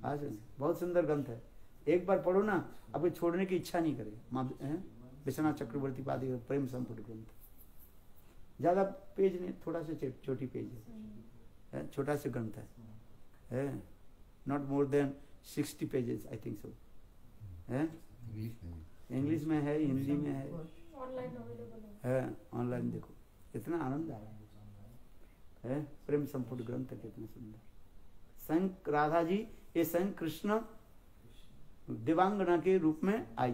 आज बहुत सुंदर ग्रंथ है, एक बार पढ़ो ना आपको छोड़ने की इच्छा नहीं करे। विश्वनाथ चक्रवर्ती पाद प्रेम संपुट ग्रंथ, ज्यादा पेज नहीं, थोड़ा सा छोटी पेज है, छोटा सा ग्रंथ है, not more than 60 pages I think so. English में है, हिंदी में है, ऑनलाइन अवेलेबल है, ऑनलाइन देखो, इतना आनंद आया है। प्रेम संपुट ग्रंथ कितना सुंदर। स्वयं राधा जी, ये स्वयं कृष्ण दिवांगना के रूप में आई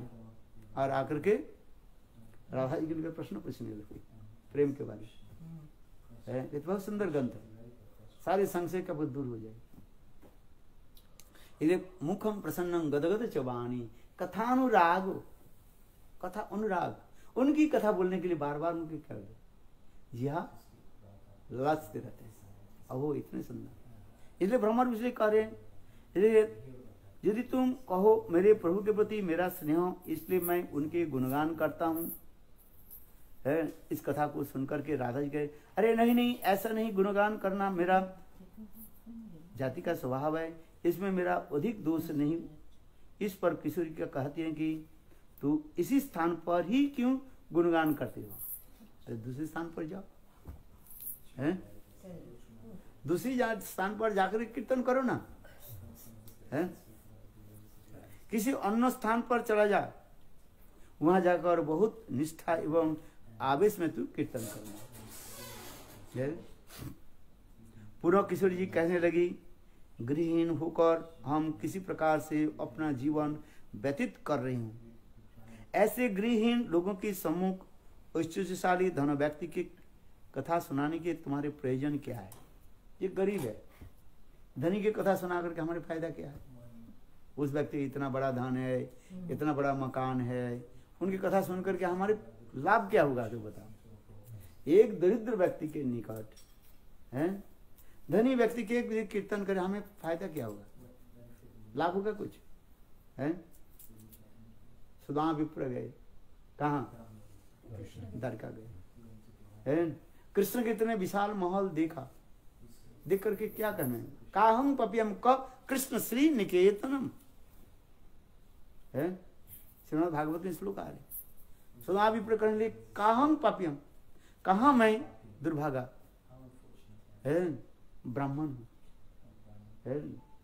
और आकर के राधा जी के प्रश्न पूछने लगी प्रेम के बारे में। ये बहुत सुंदर ग्रंथ है, सारे संशय का बहुत दूर हो जाए। ये मुखम प्रसन्नम गदगद चबानी कथानुराग, कथा अनुराग, उनकी कथा बोलने के लिए बार बार उनके कर दे, जी हाँ लाचते रहते हैं। अब वो इतने सुंदर, इसलिए भ्रमर इसलिए कह रहे हैं, इसलिए यदि तुम कहो मेरे प्रभु के प्रति मेरा स्नेह, इसलिए मैं उनके गुणगान करता हूँ। इस कथा को सुनकर के राधा जी कहे, अरे नहीं नहीं ऐसा नहीं, गुणगान करना मेरा जाति का स्वभाव है, इसमें मेरा अधिक दोष नहीं। इस पर किशोरी का कहती है कि तू इसी स्थान पर ही क्यों गुणगान करते हो, अरे दूसरे स्थान पर जाओ, हैं दूसरी स्थान पर जाकर कीर्तन करो ना, हैं किसी अन्य स्थान पर चला जा, वहां जाकर बहुत निष्ठा एवं आवेश में तू कीर्तन करना। पुनः किशोरी जी कहने लगी, गृहहीन होकर हम किसी प्रकार से अपना जीवन व्यतीत कर रही हूँ। ऐसे गृहहीन लोगों के सम्मुख ऐश्वर्यशाली धन व्यक्ति की कथा सुनाने के तुम्हारे प्रयोजन क्या है? ये गरीब है, धनी की कथा सुना करके हमारे फायदा क्या है? उस व्यक्ति इतना बड़ा धन है, इतना बड़ा मकान है, उनकी कथा सुन करके हमारे लाभ क्या होगा? तो बताओ। एक दरिद्र व्यक्ति के निकट है, धनी व्यक्ति के कीर्तन करे, हमें फायदा क्या होगा? लाभ होगा कुछ? है सुदामा विप्र गए, कहाँ? द्वारका गए, कृष्ण के इतने विशाल महल देखा, देख करके क्या कहना है? काहम पपियम क कृष्ण श्री निकेतनम, है श्रीमद् भागवत में श्लोक आ रहे। सुदामा विप्र कहने लगे, काहम पपियम, कहा मैं दुर्भागा है, ब्राह्मण हूं,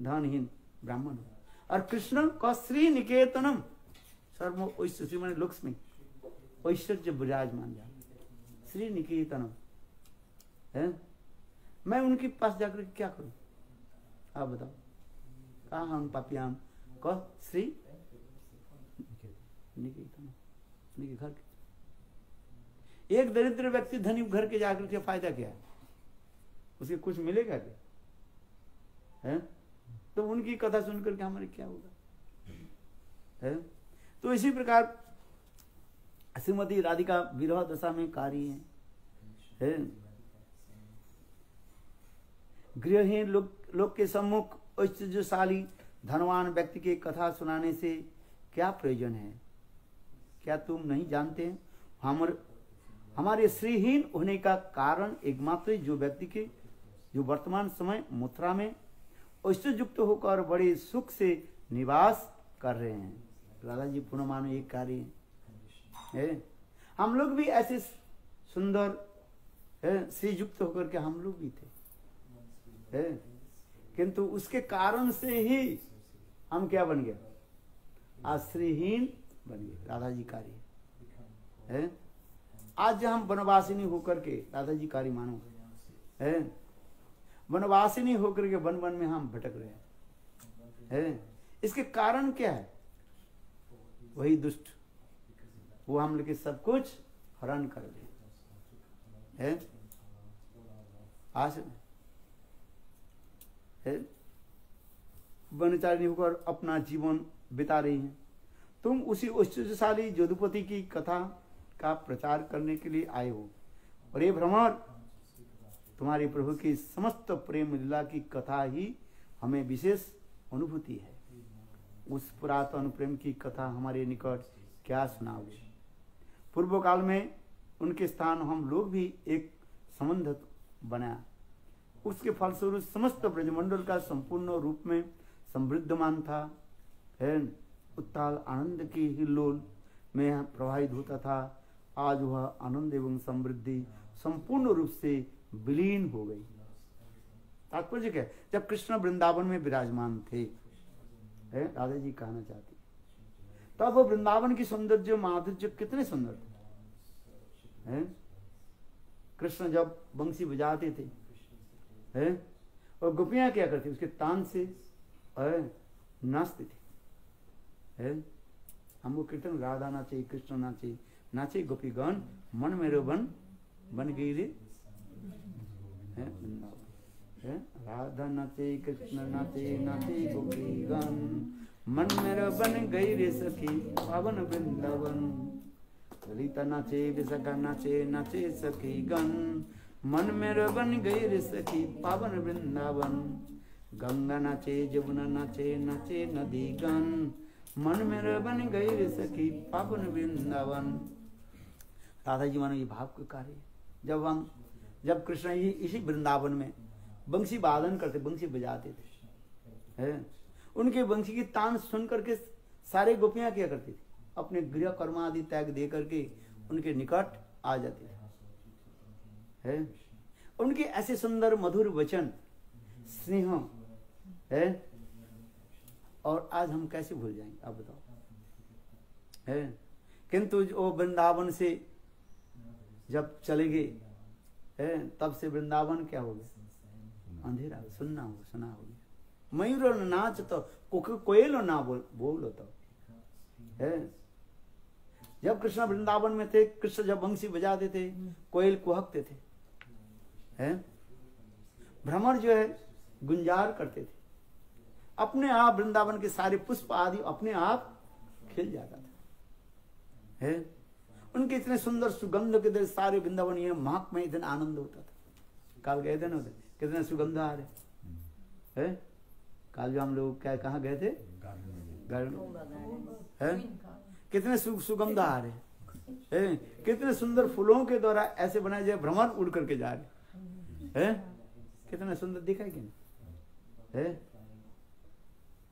धनहीन ब्राह्मण हूं, और कृष्ण का श्री निकेतनम सर्व ऐश्वर्य लक्ष्मी ऐश्वर्य विराजमान जा, श्री निकेतनम है, मैं उनके पास जाकर क्या करूं? आप बताओ। कहा हम पापियाम कह श्री निकेतनम, उनके घर के। एक दरिद्र व्यक्ति धनी घर के जाकर के फायदा क्या है? उसे कुछ मिलेगा क्या? है तो उनकी कथा सुनकर के हमारे क्या होगा? है तो इसी प्रकार श्रीमती राधिका विरह दशा में कार्य है। गृहहीन लोग के सम्मुख ऐश्वर्यशाली धनवान व्यक्ति की कथा सुनाने से क्या प्रयोजन है? क्या तुम नहीं जानते? हमारे श्रीहीन होने का कारण एकमात्र जो व्यक्ति के जो वर्तमान समय मथुरा में ऐश्वर्युक्त होकर बड़े सुख से निवास कर रहे हैं। राधा जी पुनः मानो एक कार्य है, हम लोग भी ऐसे सुंदर श्रीयुक्त होकर के हम लोग भी थे, है किंतु उसके कारण से ही हम क्या बन गए? आज श्रीहीन बन गए। राधा जी कार्य है। आज हम वनवासिनी होकर के राधा जी कार्य मानो है, वनवासिनी होकर के वन वन में हम भटक रहे हैं। इसके कारण क्या है? वही दुष्ट, वो हम लोग के सब कुछ हरण कर दे है। आज है वनचारिणी होकर अपना जीवन बिता रही हैं। तुम उसी ऐश्वर्यशाली यदुपति की कथा का प्रचार करने के लिए आए हो, और ये भ्रमर तुम्हारे प्रभु की समस्त प्रेम लीला की कथा ही हमें विशेष अनुभूति है। उस पुरातन प्रेम की कथा हमारे निकट क्या सुनाओगे? पूर्व काल में उनके स्थान हम लोग भी एक संबंध बनाया, उसके फलस्वरूप समस्त ब्रजमंडल का संपूर्ण रूप में समृद्धमान था, है उत्ताल आनंद की हिल्लोल में प्रवाहित होता था। आज वह आनंद एवं समृद्धि संपूर्ण रूप से विलीन हो गई। तात्पर्य क्या है? जब कृष्ण वृंदावन में विराजमान थे, राधा जी कहना चाहती, तब वो वृंदावन की सौंदर्य माधुर्य कितने सुंदर थे। कृष्ण जब बंसी बजाते थे, और गोपियां क्या करती, उसके तान से नाचती थी। हमको कीर्तन, राधा नाचे, कृष्ण नाचे, नाचे गोपीगण, मन मेरो बन बन गई रे राधा नाचे, कृष्ण नाचे, नाचे गोपीगण, मन मेरो बन गई रे सखी पावन वृंदावन। ललिता नाचे, विशाखा नाचे, नाचे सखी गण, मन मेरो बन गई रे सखी पावन वृंदावन। गंगा नाचे, जमुना नाचे, नाचे नदी गण, मन मेरो बन गई रे सखी पावन वृंदावन। राधा जी मानो ये भाव के कार्य। जब कृष्ण इसी वृंदावन में बंसी वादन करते, बंसी बजाते थे, उनके बंसी की तान सुन करके सारे गोपियां क्या करती थी, अपने गृह कर्म आदि त्याग दे करके उनके निकट आ जाते थे। उनके ऐसे सुंदर मधुर वचन, स्नेह है, और आज हम कैसे भूल जाएंगे, आप बताओ। किंतु वो वृंदावन से जब चले गए, तब से वृंदावन क्या हो गया, अंधेरा, सुना हो गया। मयूर नाच तो कोयल ना बोलो तो जब कृष्ण वृंदावन में थे, कृष्ण जब बंसी बजाते थे, कोयल कुहकते थे, भ्रमर जो है गुंजार करते थे, अपने आप वृंदावन के सारे पुष्प आदि अपने आप खिल जाता था। उनके इतने सुंदर सुगंध के दर सारे वृंदावन ये महक में इतना आनंद होता था। काल गए थे ना, कितने सुगंध आ रहे हैं। काल जो हम लोग क्या कहाँ गए थे, कितने सुगंध आ रहे हैं, कितने सुंदर फूलों के द्वारा ऐसे बनाए जाए भ्रमर उड़ करके जा रहे हैं, कितना सुंदर दिखाई कि नहीं,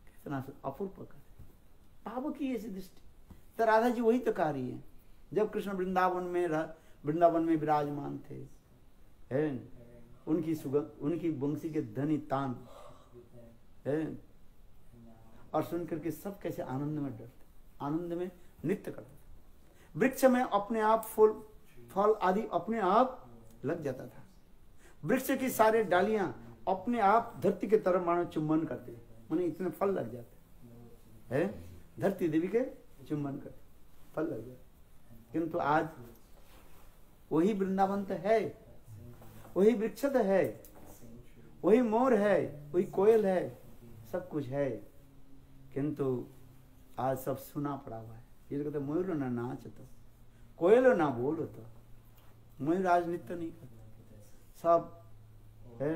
कितना अपूर्व भाव की ऐसी दृष्टि। तो राधा जी वही तो कार्य है। जब कृष्ण वृंदावन में विराजमान थे, उनकी सुगंध, उनकी बंसी के धनी तान, और सुन करके सब कैसे आनंद में डरते, आनंद में नृत्य करते। वृक्ष में अपने आप फल आदि अपने आप लग जाता था। वृक्ष की सारे डालियां अपने आप धरती के तरफ मानो चुंबन करते, माने इतने फल लग जाते हैं, धरती देवी के चुंबन करते, फल लग जाते। किंतु आज वही वृंदावन तो है, वही वृक्ष तो है, वही मोर है, वही कोयल है, सब कुछ है, किंतु आज सब सुना पड़ा हुआ है। ये कहते मयूर ना नाच तो, कोयल ना बोलो तो, मयूर आज नृत्य नहीं करता, सब है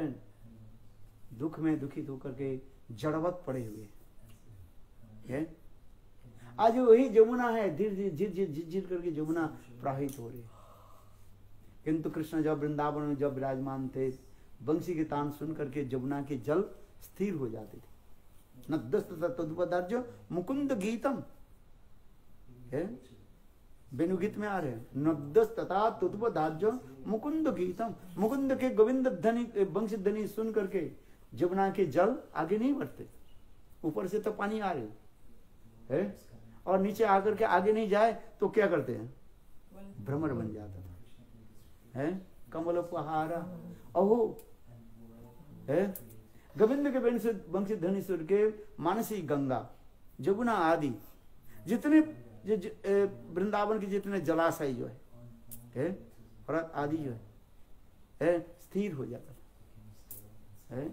दुख में दुखित होकर के जड़वत पड़े हुए है। आज वही जमुना है, धीरे धीरे झिर करके जमुना प्रवाहित हो रही है। किंतु कृष्ण जब वृंदावन में जब विराजमान थे, बंसी के तान सुन करके जमुना के जल स्थिर हो जाते थे। नद्दस्तदुपदार्य मुकुंद गीतम है, वेणुगीत में आ रहे हैं, नद्दस्तता तुदुपदार्य मुकुंद गीतम। मुकुंद के गोविंद ध्वनि, बंसी ध्वनि सुन करके जमुना के जल आगे नहीं बढ़ते, ऊपर से तो पानी आ रहे है, और नीचे आकर के आगे नहीं जाए तो क्या करते हैं, भ्रमर बन जाता है, कमल उपहारा अहो है। गोविंद के बंसी ध्वनि सुर के मानसी गंगा, जमुना आदि जितने वृंदावन के जितने जलाशय जो है व्रत आदि जो है स्थिर हो जाता है।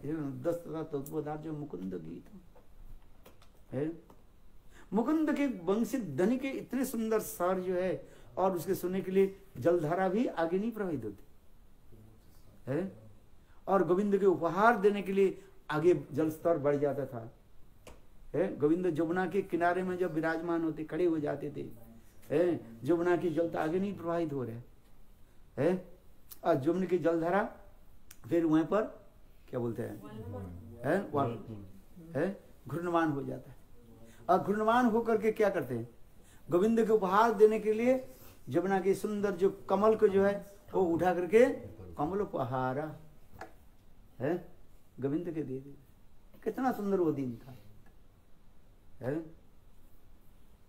10 तत्वदार जो मुकुंद गीत है, मुकुंद के बंसी ध्वनि के इतने सुंदर स्वर जो है, और उसके सुनने के लिए जलधारा भी आगे नहीं प्रवाहित होती है, और गोविंद के उपहार देने के लिए आगे जल स्तर बढ़ जाता था। गोविंद जमुना के किनारे में जब विराजमान होते, खड़े हो जाते थे, जमुना की जल तो आगे नहीं प्रवाहित हो रहे है, और जमुना की जलधारा फिर वहां पर क्या बोलते हैं घूर्णमान हो जाता है। और घूर्णमान होकर के क्या करते हैं, गोविंद को उपहार देने के लिए जमुना के सुंदर जो कमल को जो है वो उठा करके कमल उपहारा है गोविंद के दे दिए। कितना सुंदर वो दिन था है,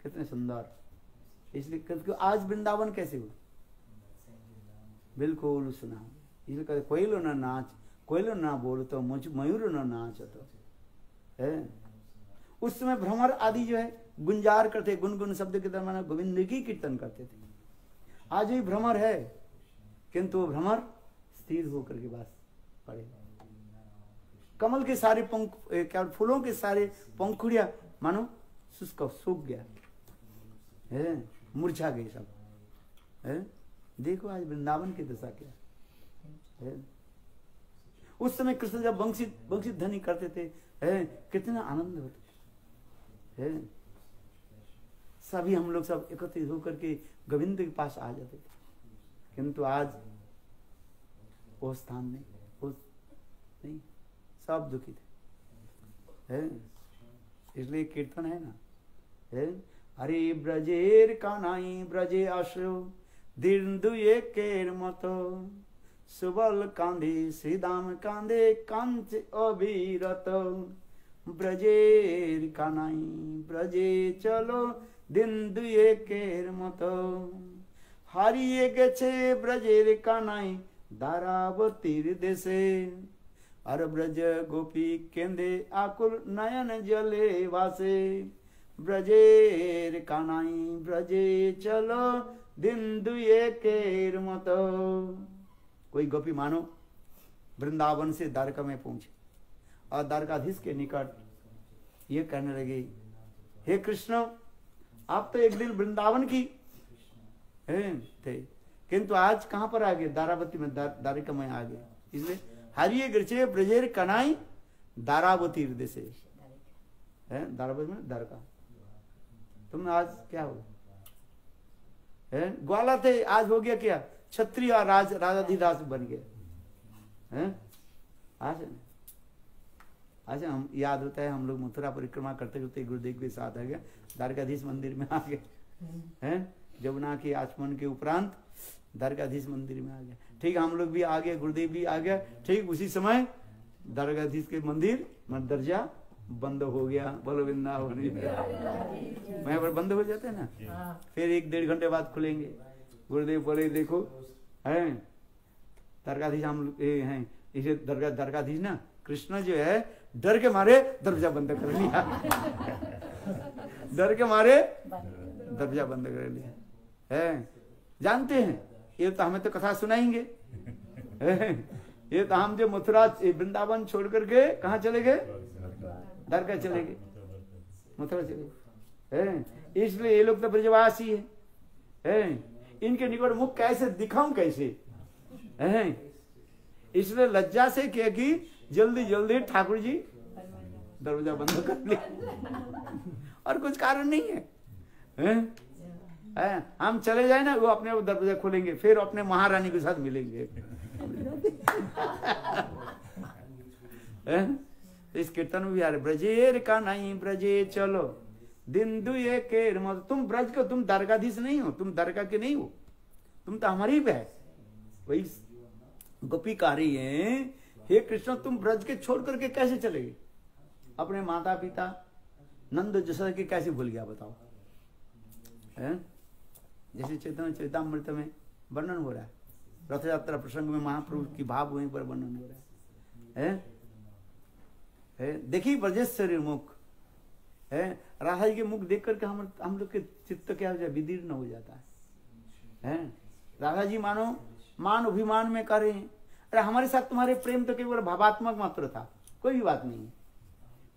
कितने सुंदर। इसलिए क्योंकि आज वृंदावन कैसे हुआ, बिल्कुल सुना। इसलिए कहते कोयलो न नाच, कोयलो ना बोल तो मुझ मयूर न नाच तो है। उस समय भ्रमर आदि जो है गुंजार करते, गुनगुन शब्द के द्वारा गोविंद की कीर्तन करते थे। आज भी भ्रमर है किंतु वो भ्रमर स्थिर होकर के बस पड़े। कमल के सारे पंख, क्या फूलों के सारे पंखुड़िया मानो शुष्क सूख गया है, मुरझा गए सब है। देखो आज वृंदावन की दशा क्या है। उस समय कृष्ण जब वंशी ध्वनि करते थे है, कितना आनंद होता है। सभी हम लोग सब एकत्रित होकर के गोविंद के पास आ जाते थे, किंतु आज वो स्थान नहीं, वो नहीं, सब दुखित है। इसलिए कीर्तन है ना है, अरे ब्रजेर कानाई ब्रजे आश्रो दीन दुए केर मतो सुबल कांधे श्रीदाम कांधे कांच अभिरत ब्रजेर कानाई ब्रजे चलो दिन दुए केर मतो हारिए गेছে ব্রজের কানাই দারাবতীর দেশে আর ব্রজ গোপী কেন্দে আকুল নয়ন জলে ভাসে ব্রজের কানাই ব্রজে চলো दिन दुए केर मतो। कोई गोपी मानो वृंदावन से द्वारका में पहुंचे और द्वारकाधीश के निकट ये कहने लगे, हे कृष्ण आप तो एक दिन वृंदावन की थे, किंतु आज कहां पर आ गए, दारावती में, द्वारिका में आ गए। इसलिए हरिये गिरचे ब्रजेर कनाई दारावती हृदय से है, दारावती में द्वारका। तुम आज क्या हो ग्वाला थे, आज हो गया क्या, क्षत्रिय और राजाधिराज बन गए हैं। आज हम याद होता है हम लोग मथुरा परिक्रमा करते करते गुरुदेव के साथ आ गया, द्वारकाधीश मंदिर में आ गए हैं, जमुना के आचमन के उपरांत द्वारकाधीश मंदिर में आ गया। ठीक हम लोग भी आ गए, गुरुदेव भी आ गया, ठीक उसी समय द्वारकाधीश के मंदिर में दर्जा बंद हो गया। बोलो वृंदावन वहां पर बंद हो जाते हैं ना, फिर 1-1.5 घंटे बाद खुलेंगे। गुरुदेव बोले देखो है द्वारकाधीश हम लोग हैं, इसे द्वारकाधीश ना कृष्ण जो है डर के मारे दरवाजा बंद कर लिया डर के मारे दरवाजा बंद कर लिया है। जानते हैं ये तो हमें तो कथा सुनाएंगे ये तो हम जो मथुरा वृंदावन छोड़ करके कहाँ चले गए, द्वारका चले गए, मथुरा चले गए। इसलिए ये लोग तो ब्रजवासी है, इनके निकट मुख कैसे दिखाऊं कैसे, इसलिए लज्जा से क्या कि जल्दी जल्दी ठाकुर जी दरवाजा बंद कर लिया और कुछ कारण नहीं है। हम चले जाए ना वो अपने दरवाजा खोलेंगे, फिर अपने महारानी के साथ मिलेंगे इस कीर्तन में भी आ रहे ब्रजेर का नहीं ब्रजे चलो दिन दुए केर मत। तुम ब्रज को, तुम द्वारकाधीश नहीं हो, तुम द्वारका के नहीं हो, तुम तो हमारी भी है। वही गोपी कह रही है, हे कृष्ण तुम ब्रज के छोड़ करके कैसे चले गए, अपने माता पिता नंद जसोदा के कैसे भूल गया बताओ है? जैसे चैतन्य चरितामृत में वर्णन हो रहा है, रथ यात्रा प्रसंग में महाप्रभु की भाव वहीं पर वर्णन हो रहा है। देखिए ब्रजेश्वरी मुख है, राधा जी के मुख देख करके हम लोग के चित्त क्या हो जाए, विदीर्ण हो जाता है। राधा जी मानो मान अभिमान में करे, अरे हमारे साथ तुम्हारे प्रेम तो केवल भावात्मक मात्र था, कोई भी बात नहीं।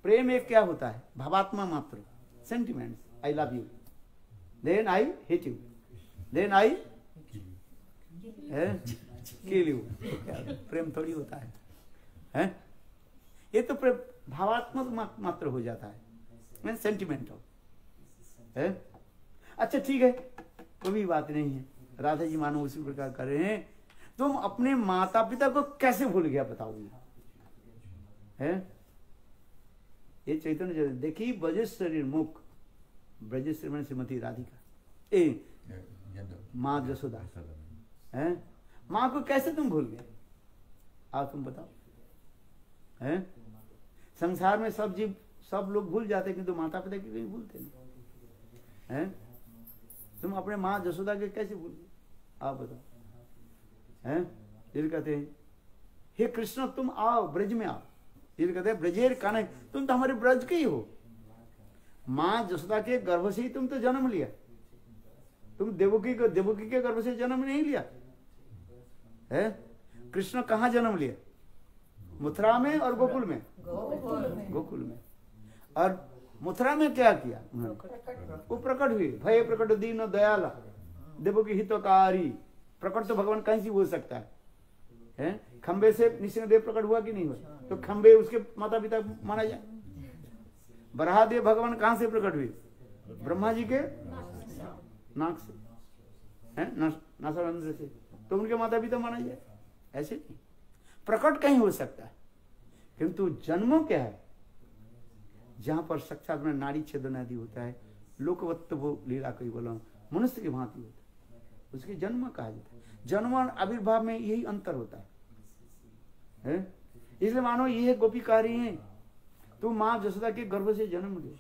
प्रेम एक क्या होता है, भावात्मक मात्र, sentiments, I love you then I hate you then I kill you, प्रेम थोड़ी होता है? ये तो भावात्मक मात्र हो जाता है, सेंटिमेंट है। अच्छा ठीक है, कोई भी बात नहीं है। राधा जी मानो उसी प्रकार कर रहे हैं, तुम अपने माता पिता को कैसे भूल गया बताओ है? ये चैतन्य देखी ब्रजेश्वरी मुख, ब्रजेश्वरी में श्रीमती राधिका, ए माँ जसोदा है। माँ को कैसे तुम भूल गए? आप तुम बताओ। हैं? संसार में सब जीव सब लोग भूल जाते किंतु माता पिता की कहीं भूलते नहीं हैं। तुम अपने माँ जसोदा के कैसे भूल गए? आप बताओ। हैं? ये कहते हैं हे कृष्ण तुम आओ ब्रज में आओ। ये कहते हैं ब्रजेर कान्हा, तुम तो हमारे ब्रज के ही हो। माँ जसोदा के गर्भ से ही तुम तो जन्म लिया। तुम देवकी के गर्भ से जन्म नहीं लिया है। कृष्ण कहाँ जन्म लिया? मथुरा में और गोकुल में। गोकुल में। और मथुरा में क्या किया? वो प्रकट हुए, भय प्रकट दीन दयाला देवकी हितकारी। प्रकट तो भगवान कहीं से बोल सकता है? खंबे से नृसिंहदेव प्रकट हुआ कि नहीं हुआ? तो खंबे उसके माता पिता माना जाए। बराहदेव भगवान कहां से प्रकट हुए? ब्रह्मा जी के नाक से, नासारंध्र से, तो उनके माता पिता माना जाए। ऐसे नहीं, प्रकट कहीं हो सकता है, किंतु जन्मों क्या है? जहां पर साक्षात में नाड़ी छेदन आदि होता है, लोकवत्व वो लीला कोई बोला मनुष्य की भांति होता है, उसके जन्म कहा जाता है। जन्म और आविर्भाव में यही अंतर होता है। इसलिए मानो ये गोपी कह रही है तू माँ जसोदा के गर्भ से जन्म ले,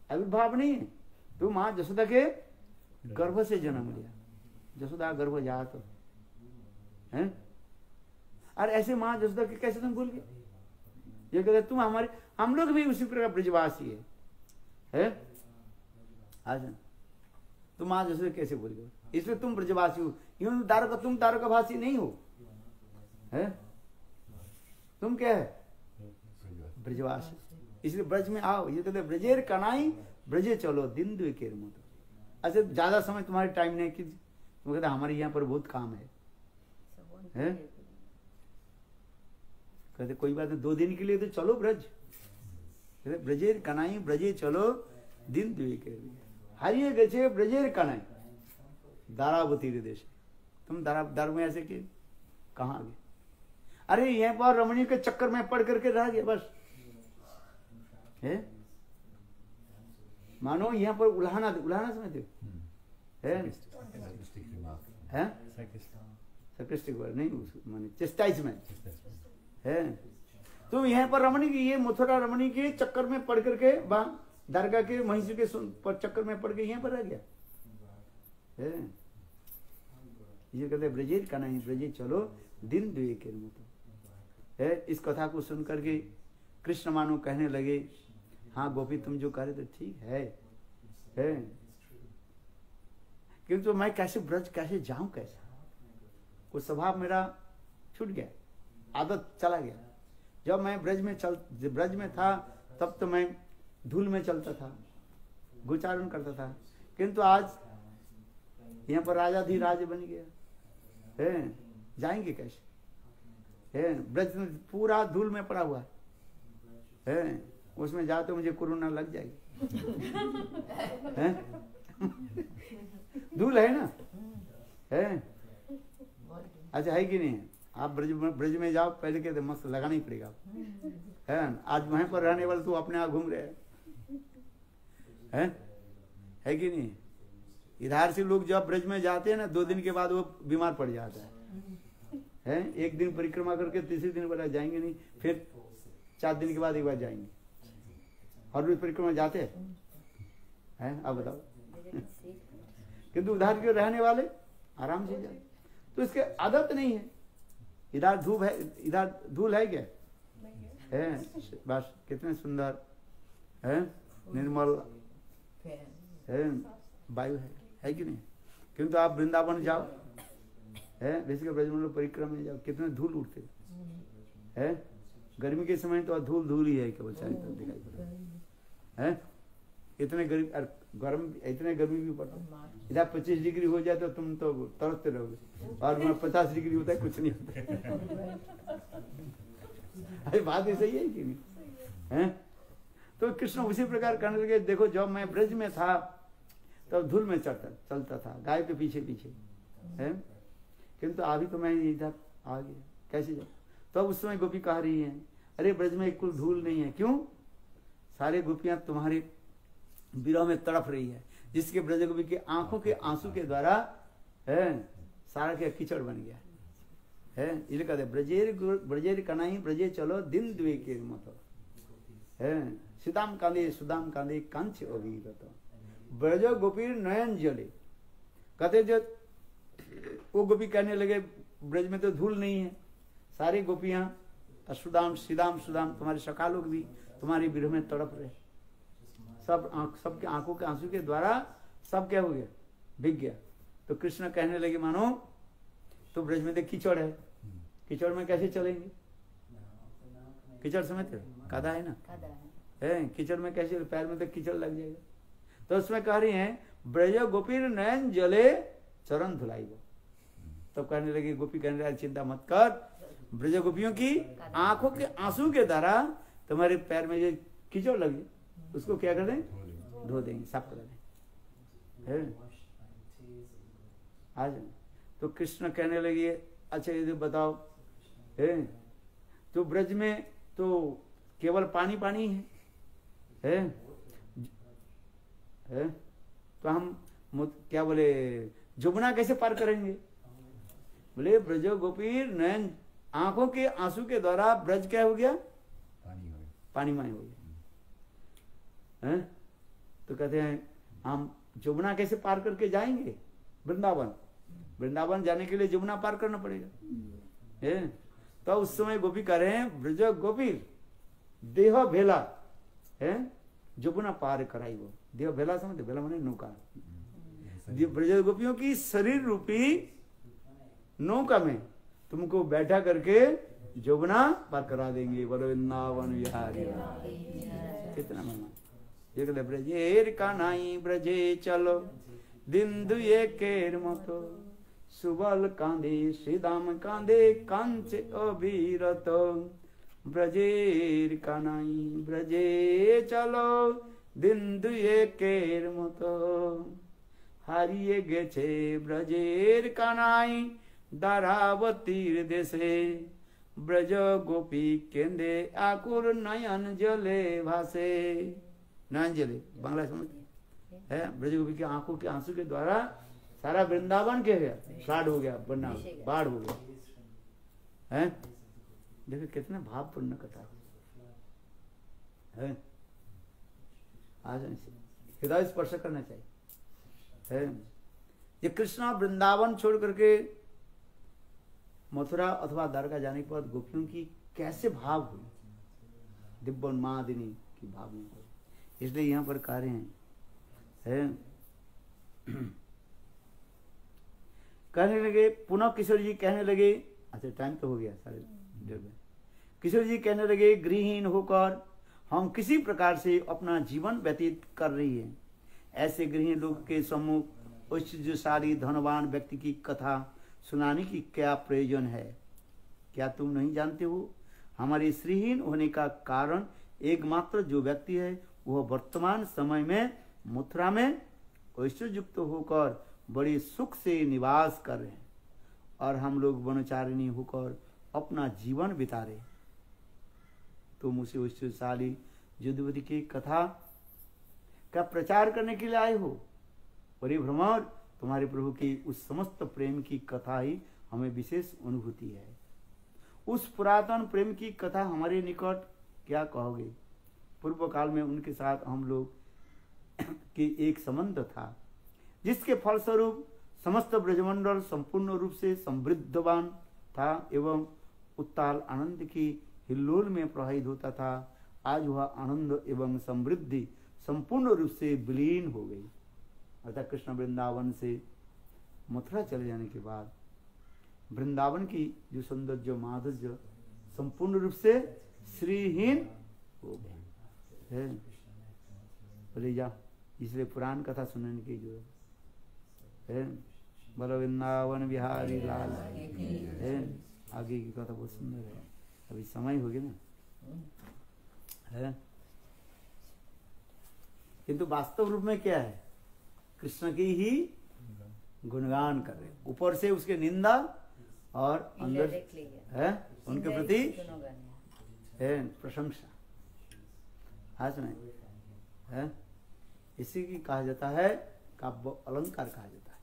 आविर्भाव नहीं है, तू माँ जसोदा के गर्भ से जन्म लिया। जसोदा गर्भ जात है। और ऐसे माँ जसोदा के कैसे तुम भूल गए? ये कहते तुम हमारे, हम लोग भी उसी प्रकार ब्रजवासी है? आज तुम माँ जसोदा कैसे भूल गए? इसलिए तुम ब्रजवासी हो, यूं तुम तारकाभासी नहीं हो है? तुम क्या है? ब्रजवासी। इसलिए ब्रज में आओ। ये कहते ब्रजेर कनाई ब्रजे चलो दिन दुई केर मत। अच्छा ज्यादा समय तुम्हारे टाइम नहीं कि तुम कहते हमारे यहाँ पर बहुत काम है? कहते कोई बात नहीं, 2 दिन के लिए तो चलो ब्रज। कहते ब्रजेर कनाई ब्रजे चलो दिन दुई केर हरिये गचे ब्रजेर कनाई दारावती देश। तुम दार में ऐसे कि कहाँ गए? अरे यहाँ पर रमणी के चक्कर में पड़ करके रह गए बस है। मानो यहाँ पर उल्हाना समझते हैं? सर्केस्टिक वर्ड नहीं, माने चेस्टाइजमेंट है। तुम यहाँ पर रमणी की, ये मथुरा रमणी के चक्कर में पड़ करके दरगाह के महिषी के चक्कर में पड़ के यहाँ पर रह गया है। ये कहते ब्रजेर का नहीं ब्रजे चलो दिन दुए के मत है। इस कथा को सुनकर के कृष्ण मानो कहने लगे हाँ गोपी तुम जो कह रहे थे ठीक है, किंतु मैं कैसे ब्रज कैसे जाऊं, कैसे? वो स्वभाव मेरा छूट गया, आदत चला गया। जब मैं ब्रज में था तब तो मैं धूल में चलता था, गोचारण करता था, किंतु आज यहाँ पर राजाधिराज बन गया है। जाएंगे कैसे? ब्रज में पूरा धूल में पड़ा हुआ है, उसमें जाते मुझे कोरोना लग जाएगी धूल है ना है। अच्छा है कि नहीं? आप ब्रज में जाओ, पहले कहते मस्त लगाना ही पड़ेगा है। आज वहीं पर रहने वाले तो अपने आप घूम रहे हैं है कि नहीं? इधर से लोग जब ब्रज में जाते हैं ना 2 दिन के बाद वो बीमार पड़ जाता है। 1 दिन परिक्रमा करके तीसरे दिन बाद जाएंगे नहीं, फिर 4 दिन के बाद एक बार जाएंगे। हर रोज परिक्रमा जाते हैं अब बताओ किंतु उधर के रहने वाले आराम से जाए, तो इसके आदत नहीं है। इधर धूप है, इधर धूल है क्या है? बस कितने सुंदर है, निर्मल है, वायु है कि नहीं? किंतु आप वृंदावन जाओ है, वैसे ब्रजमंडल परिक्रमा में जाओ, कितने धूल उठते है। गर्मी के समय तो धूल ही है केवल, चाहे तो दिखाई पड़ता है। इतने गर्मी भी पड़ता है। इधर 25 डिग्री हो जाए तो तुम तो तरसते रहोगे, और 50 डिग्री होता है कुछ नहीं होता। अरे बात ऐसा ही है कि नहीं है? तो कृष्ण उसी प्रकार करने लगे। देखो जब मैं ब्रज में था तब धूल में चलता था गाय के पीछे पीछे है, किंतु अभी तो मैं इधर आ गया, कैसे जाऊं? तो उस समय गोपी कह रही है अरे ब्रज में एक धूल नहीं है, क्यों? सारे गोपियां तुम्हारे विरह में तड़प रही है, जिसके ब्रज गोपी की आंखों के आंसू के द्वारा है सारा के कीचड़ बन गया है। इसलिए कहते ब्रजेर कनाई ब्रजे चलो दिन द्वे के मत है, सुदाम कांदे कांच अभिगत ब्रज गोपी नयन जले। कहते जो वो गोपी कहने लगे ब्रज में तो धूल नहीं है, सारी गोपियां सुदाम तुम्हारे सखा लोग भी तुम्हारी विरह में तड़प रहे, सबके आंखों के आंसू के द्वारा सब क्या हो गया, भीग गया। तो कृष्ण कहने लगे मानो तो ब्रज में तो कीचड़ है, कीचड़ में कैसे चलेंगे? कीचड़ समझते हो, कादा है ना, है कीचड़ में कैसे, पैर में तो कीचड़ लग जाएगा। तो उसमें कह रही है ब्रज गोपी नयन जले चरण धुलाई वो। तो कहने लगी गोपी, कहने लगी चिंता मत कर, ब्रज गोपियों की आंखों के आंसू के द्वारा तुम्हारे पैर में जो कीचड़ लगी उसको क्या कर दें, धो देंगे, साफ कर देंगे। आज तो कृष्ण कहने लगे अच्छा ये बताओ है, तो ब्रज में तो केवल पानी पानी है, तो हम क्या बोले जमुना कैसे पार करेंगे? बोले ब्रज गोपी नयन आंखों के आंसू के द्वारा ब्रज क्या हो गया, पानीमय हो गया। तो कहते हैं हम जमुना कैसे पार करके जाएंगे वृंदावन जाने के लिए जमुना पार करना पड़ेगा। तो उस समय गोपी कह रहे हैं ब्रज गोपी देह भेला है जमुना पार कराई वो। देह भेला समझते, भेला माने नौका। ब्रज गोपियों की शरीर रूपी नौका में तुमको बैठा करके जमुना पार करा देंगे। बोलो वृंदावन विहारी कितना मना। ये कहते ब्रजेर कानाई ब्रजे चलो दिन दुए केर मतो सुबल कांदे श्रीदाम कांदे कांच अभिरत ब्रजेर कानाई ब्रजे चलो दिन दुए केर मतो हारिए गेछे ब्रजेर कानाई दारावतीर देशे ब्रज गोपी केंदे आकुर नयन जले भासे। नयन जले बांग्ला समझ है, ब्रज गोपी की आंखों के आंसू के द्वारा सारा वृंदावन क्या गया, फ्लड हो गया, बनना बाढ़ हो गया है। देखो कितना भावपूर्ण कथा है, आज हृदय स्पर्श करना चाहिए है। ये कृष्णा वृंदावन छोड़ करके मथुरा अथवा द्वारका जाने के बाद गोपियों की कैसे भाव हुई, दिव्य उन्मादिनी की भाव नहीं हुई। इसलिए यहाँ पर कह रहे हैं कहने लगे, पुनः किशोर जी कहने लगे, अच्छा टाइम तो हो गया सारे डेढ़। किशोर जी कहने लगे गृहहीन होकर हम किसी प्रकार से अपना जीवन व्यतीत कर रही है। ऐसे गृहहीन लोग के सम्मुख ऐश्वर्यशाली धनवान व्यक्ति की कथा सुनाने की क्या प्रयोजन है? क्या तुम नहीं जानते हो हमारे श्रीहीन होने का कारण एकमात्र जो व्यक्ति है वह वर्तमान समय में मथुरा में ऐश्वर्ययुक्त होकर बड़े सुख से निवास कर रहे हैं और हम लोग वनचारिणी होकर अपना जीवन बिता रहे। तुम उसे ऐश्वर्यशाली युद्धवती की कथा का प्रचार करने के लिए आए हो। बड़ी भ्रमर, तुम्हारे प्रभु की उस समस्त प्रेम की कथा ही हमें विशेष अनुभूति है। उस पुरातन प्रेम की कथा हमारे निकट क्या कहोगे? पूर्व काल में उनके साथ हम लोग की एक संबंध था जिसके फलस्वरूप समस्त ब्रजमंडल संपूर्ण रूप से समृद्धवान था एवं उत्ताल आनंद की हिल्लोल में प्रवाहित होता था। आज वह आनंद एवं समृद्धि संपूर्ण रूप से विलीन हो गई। अर्थात कृष्ण वृंदावन से मथुरा चले जाने के बाद वृंदावन की जो सौंदर्य माधुर्य संपूर्ण रूप से श्रीहीन हो गए। बोले जा, इसलिए पुराण कथा सुनने की जो है। बोलो वृंदावन बिहारी लाल है। आगे की कथा बहुत सुंदर है, अभी समय हो गया ना है। किंतु वास्तव रूप में क्या है? कृष्ण की ही गुणगान कर रहे, ऊपर से उसके निंदा और अंदर है उनके प्रति प्रशंसा, आज नहीं है, इसी की कहा जाता है काव्य अलंकार कहा जाता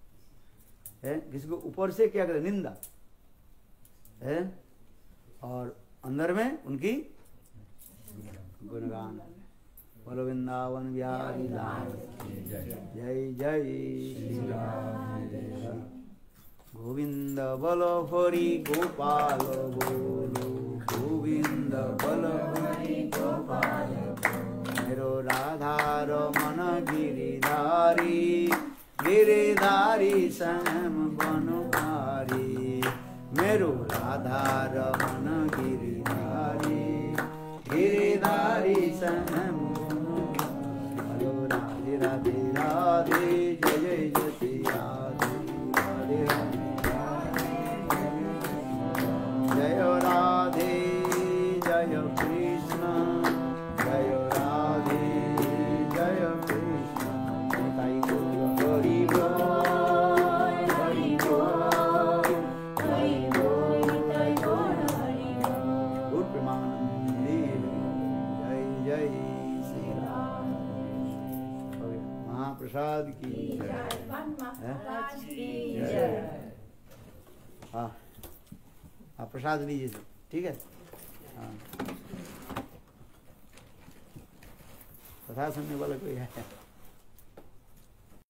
है। किसी को ऊपर से क्या कहते निंदा है और अंदर में उनकी गुणगान। बोलो वृंदावन बिहारी लाल जय जय श्री राम। गोविंद बोलो हरि गोपाल बोलो, गोविंद बोलो हरि गोपाल बोलो। मेरो राधा रमन गिरिधारी, गिरिधारी श्याम बनहारी। मेरो राधा रमन गिरिधारी, गिरिधारी श्याम। हलो राधे राधे राधे जय जय जय राधे राधे जय राधे जय कृष्ण जय राधे जय कृष्ण। हरि बोल हरि बोल हरि बोल हरि बोल। प्रेमानंदी जय जय श्री राम। महाप्रसाद की जय। हाँ आप प्रसाद लीजिए, ठीक है। हाँ कथा सुनने वाला कोई है?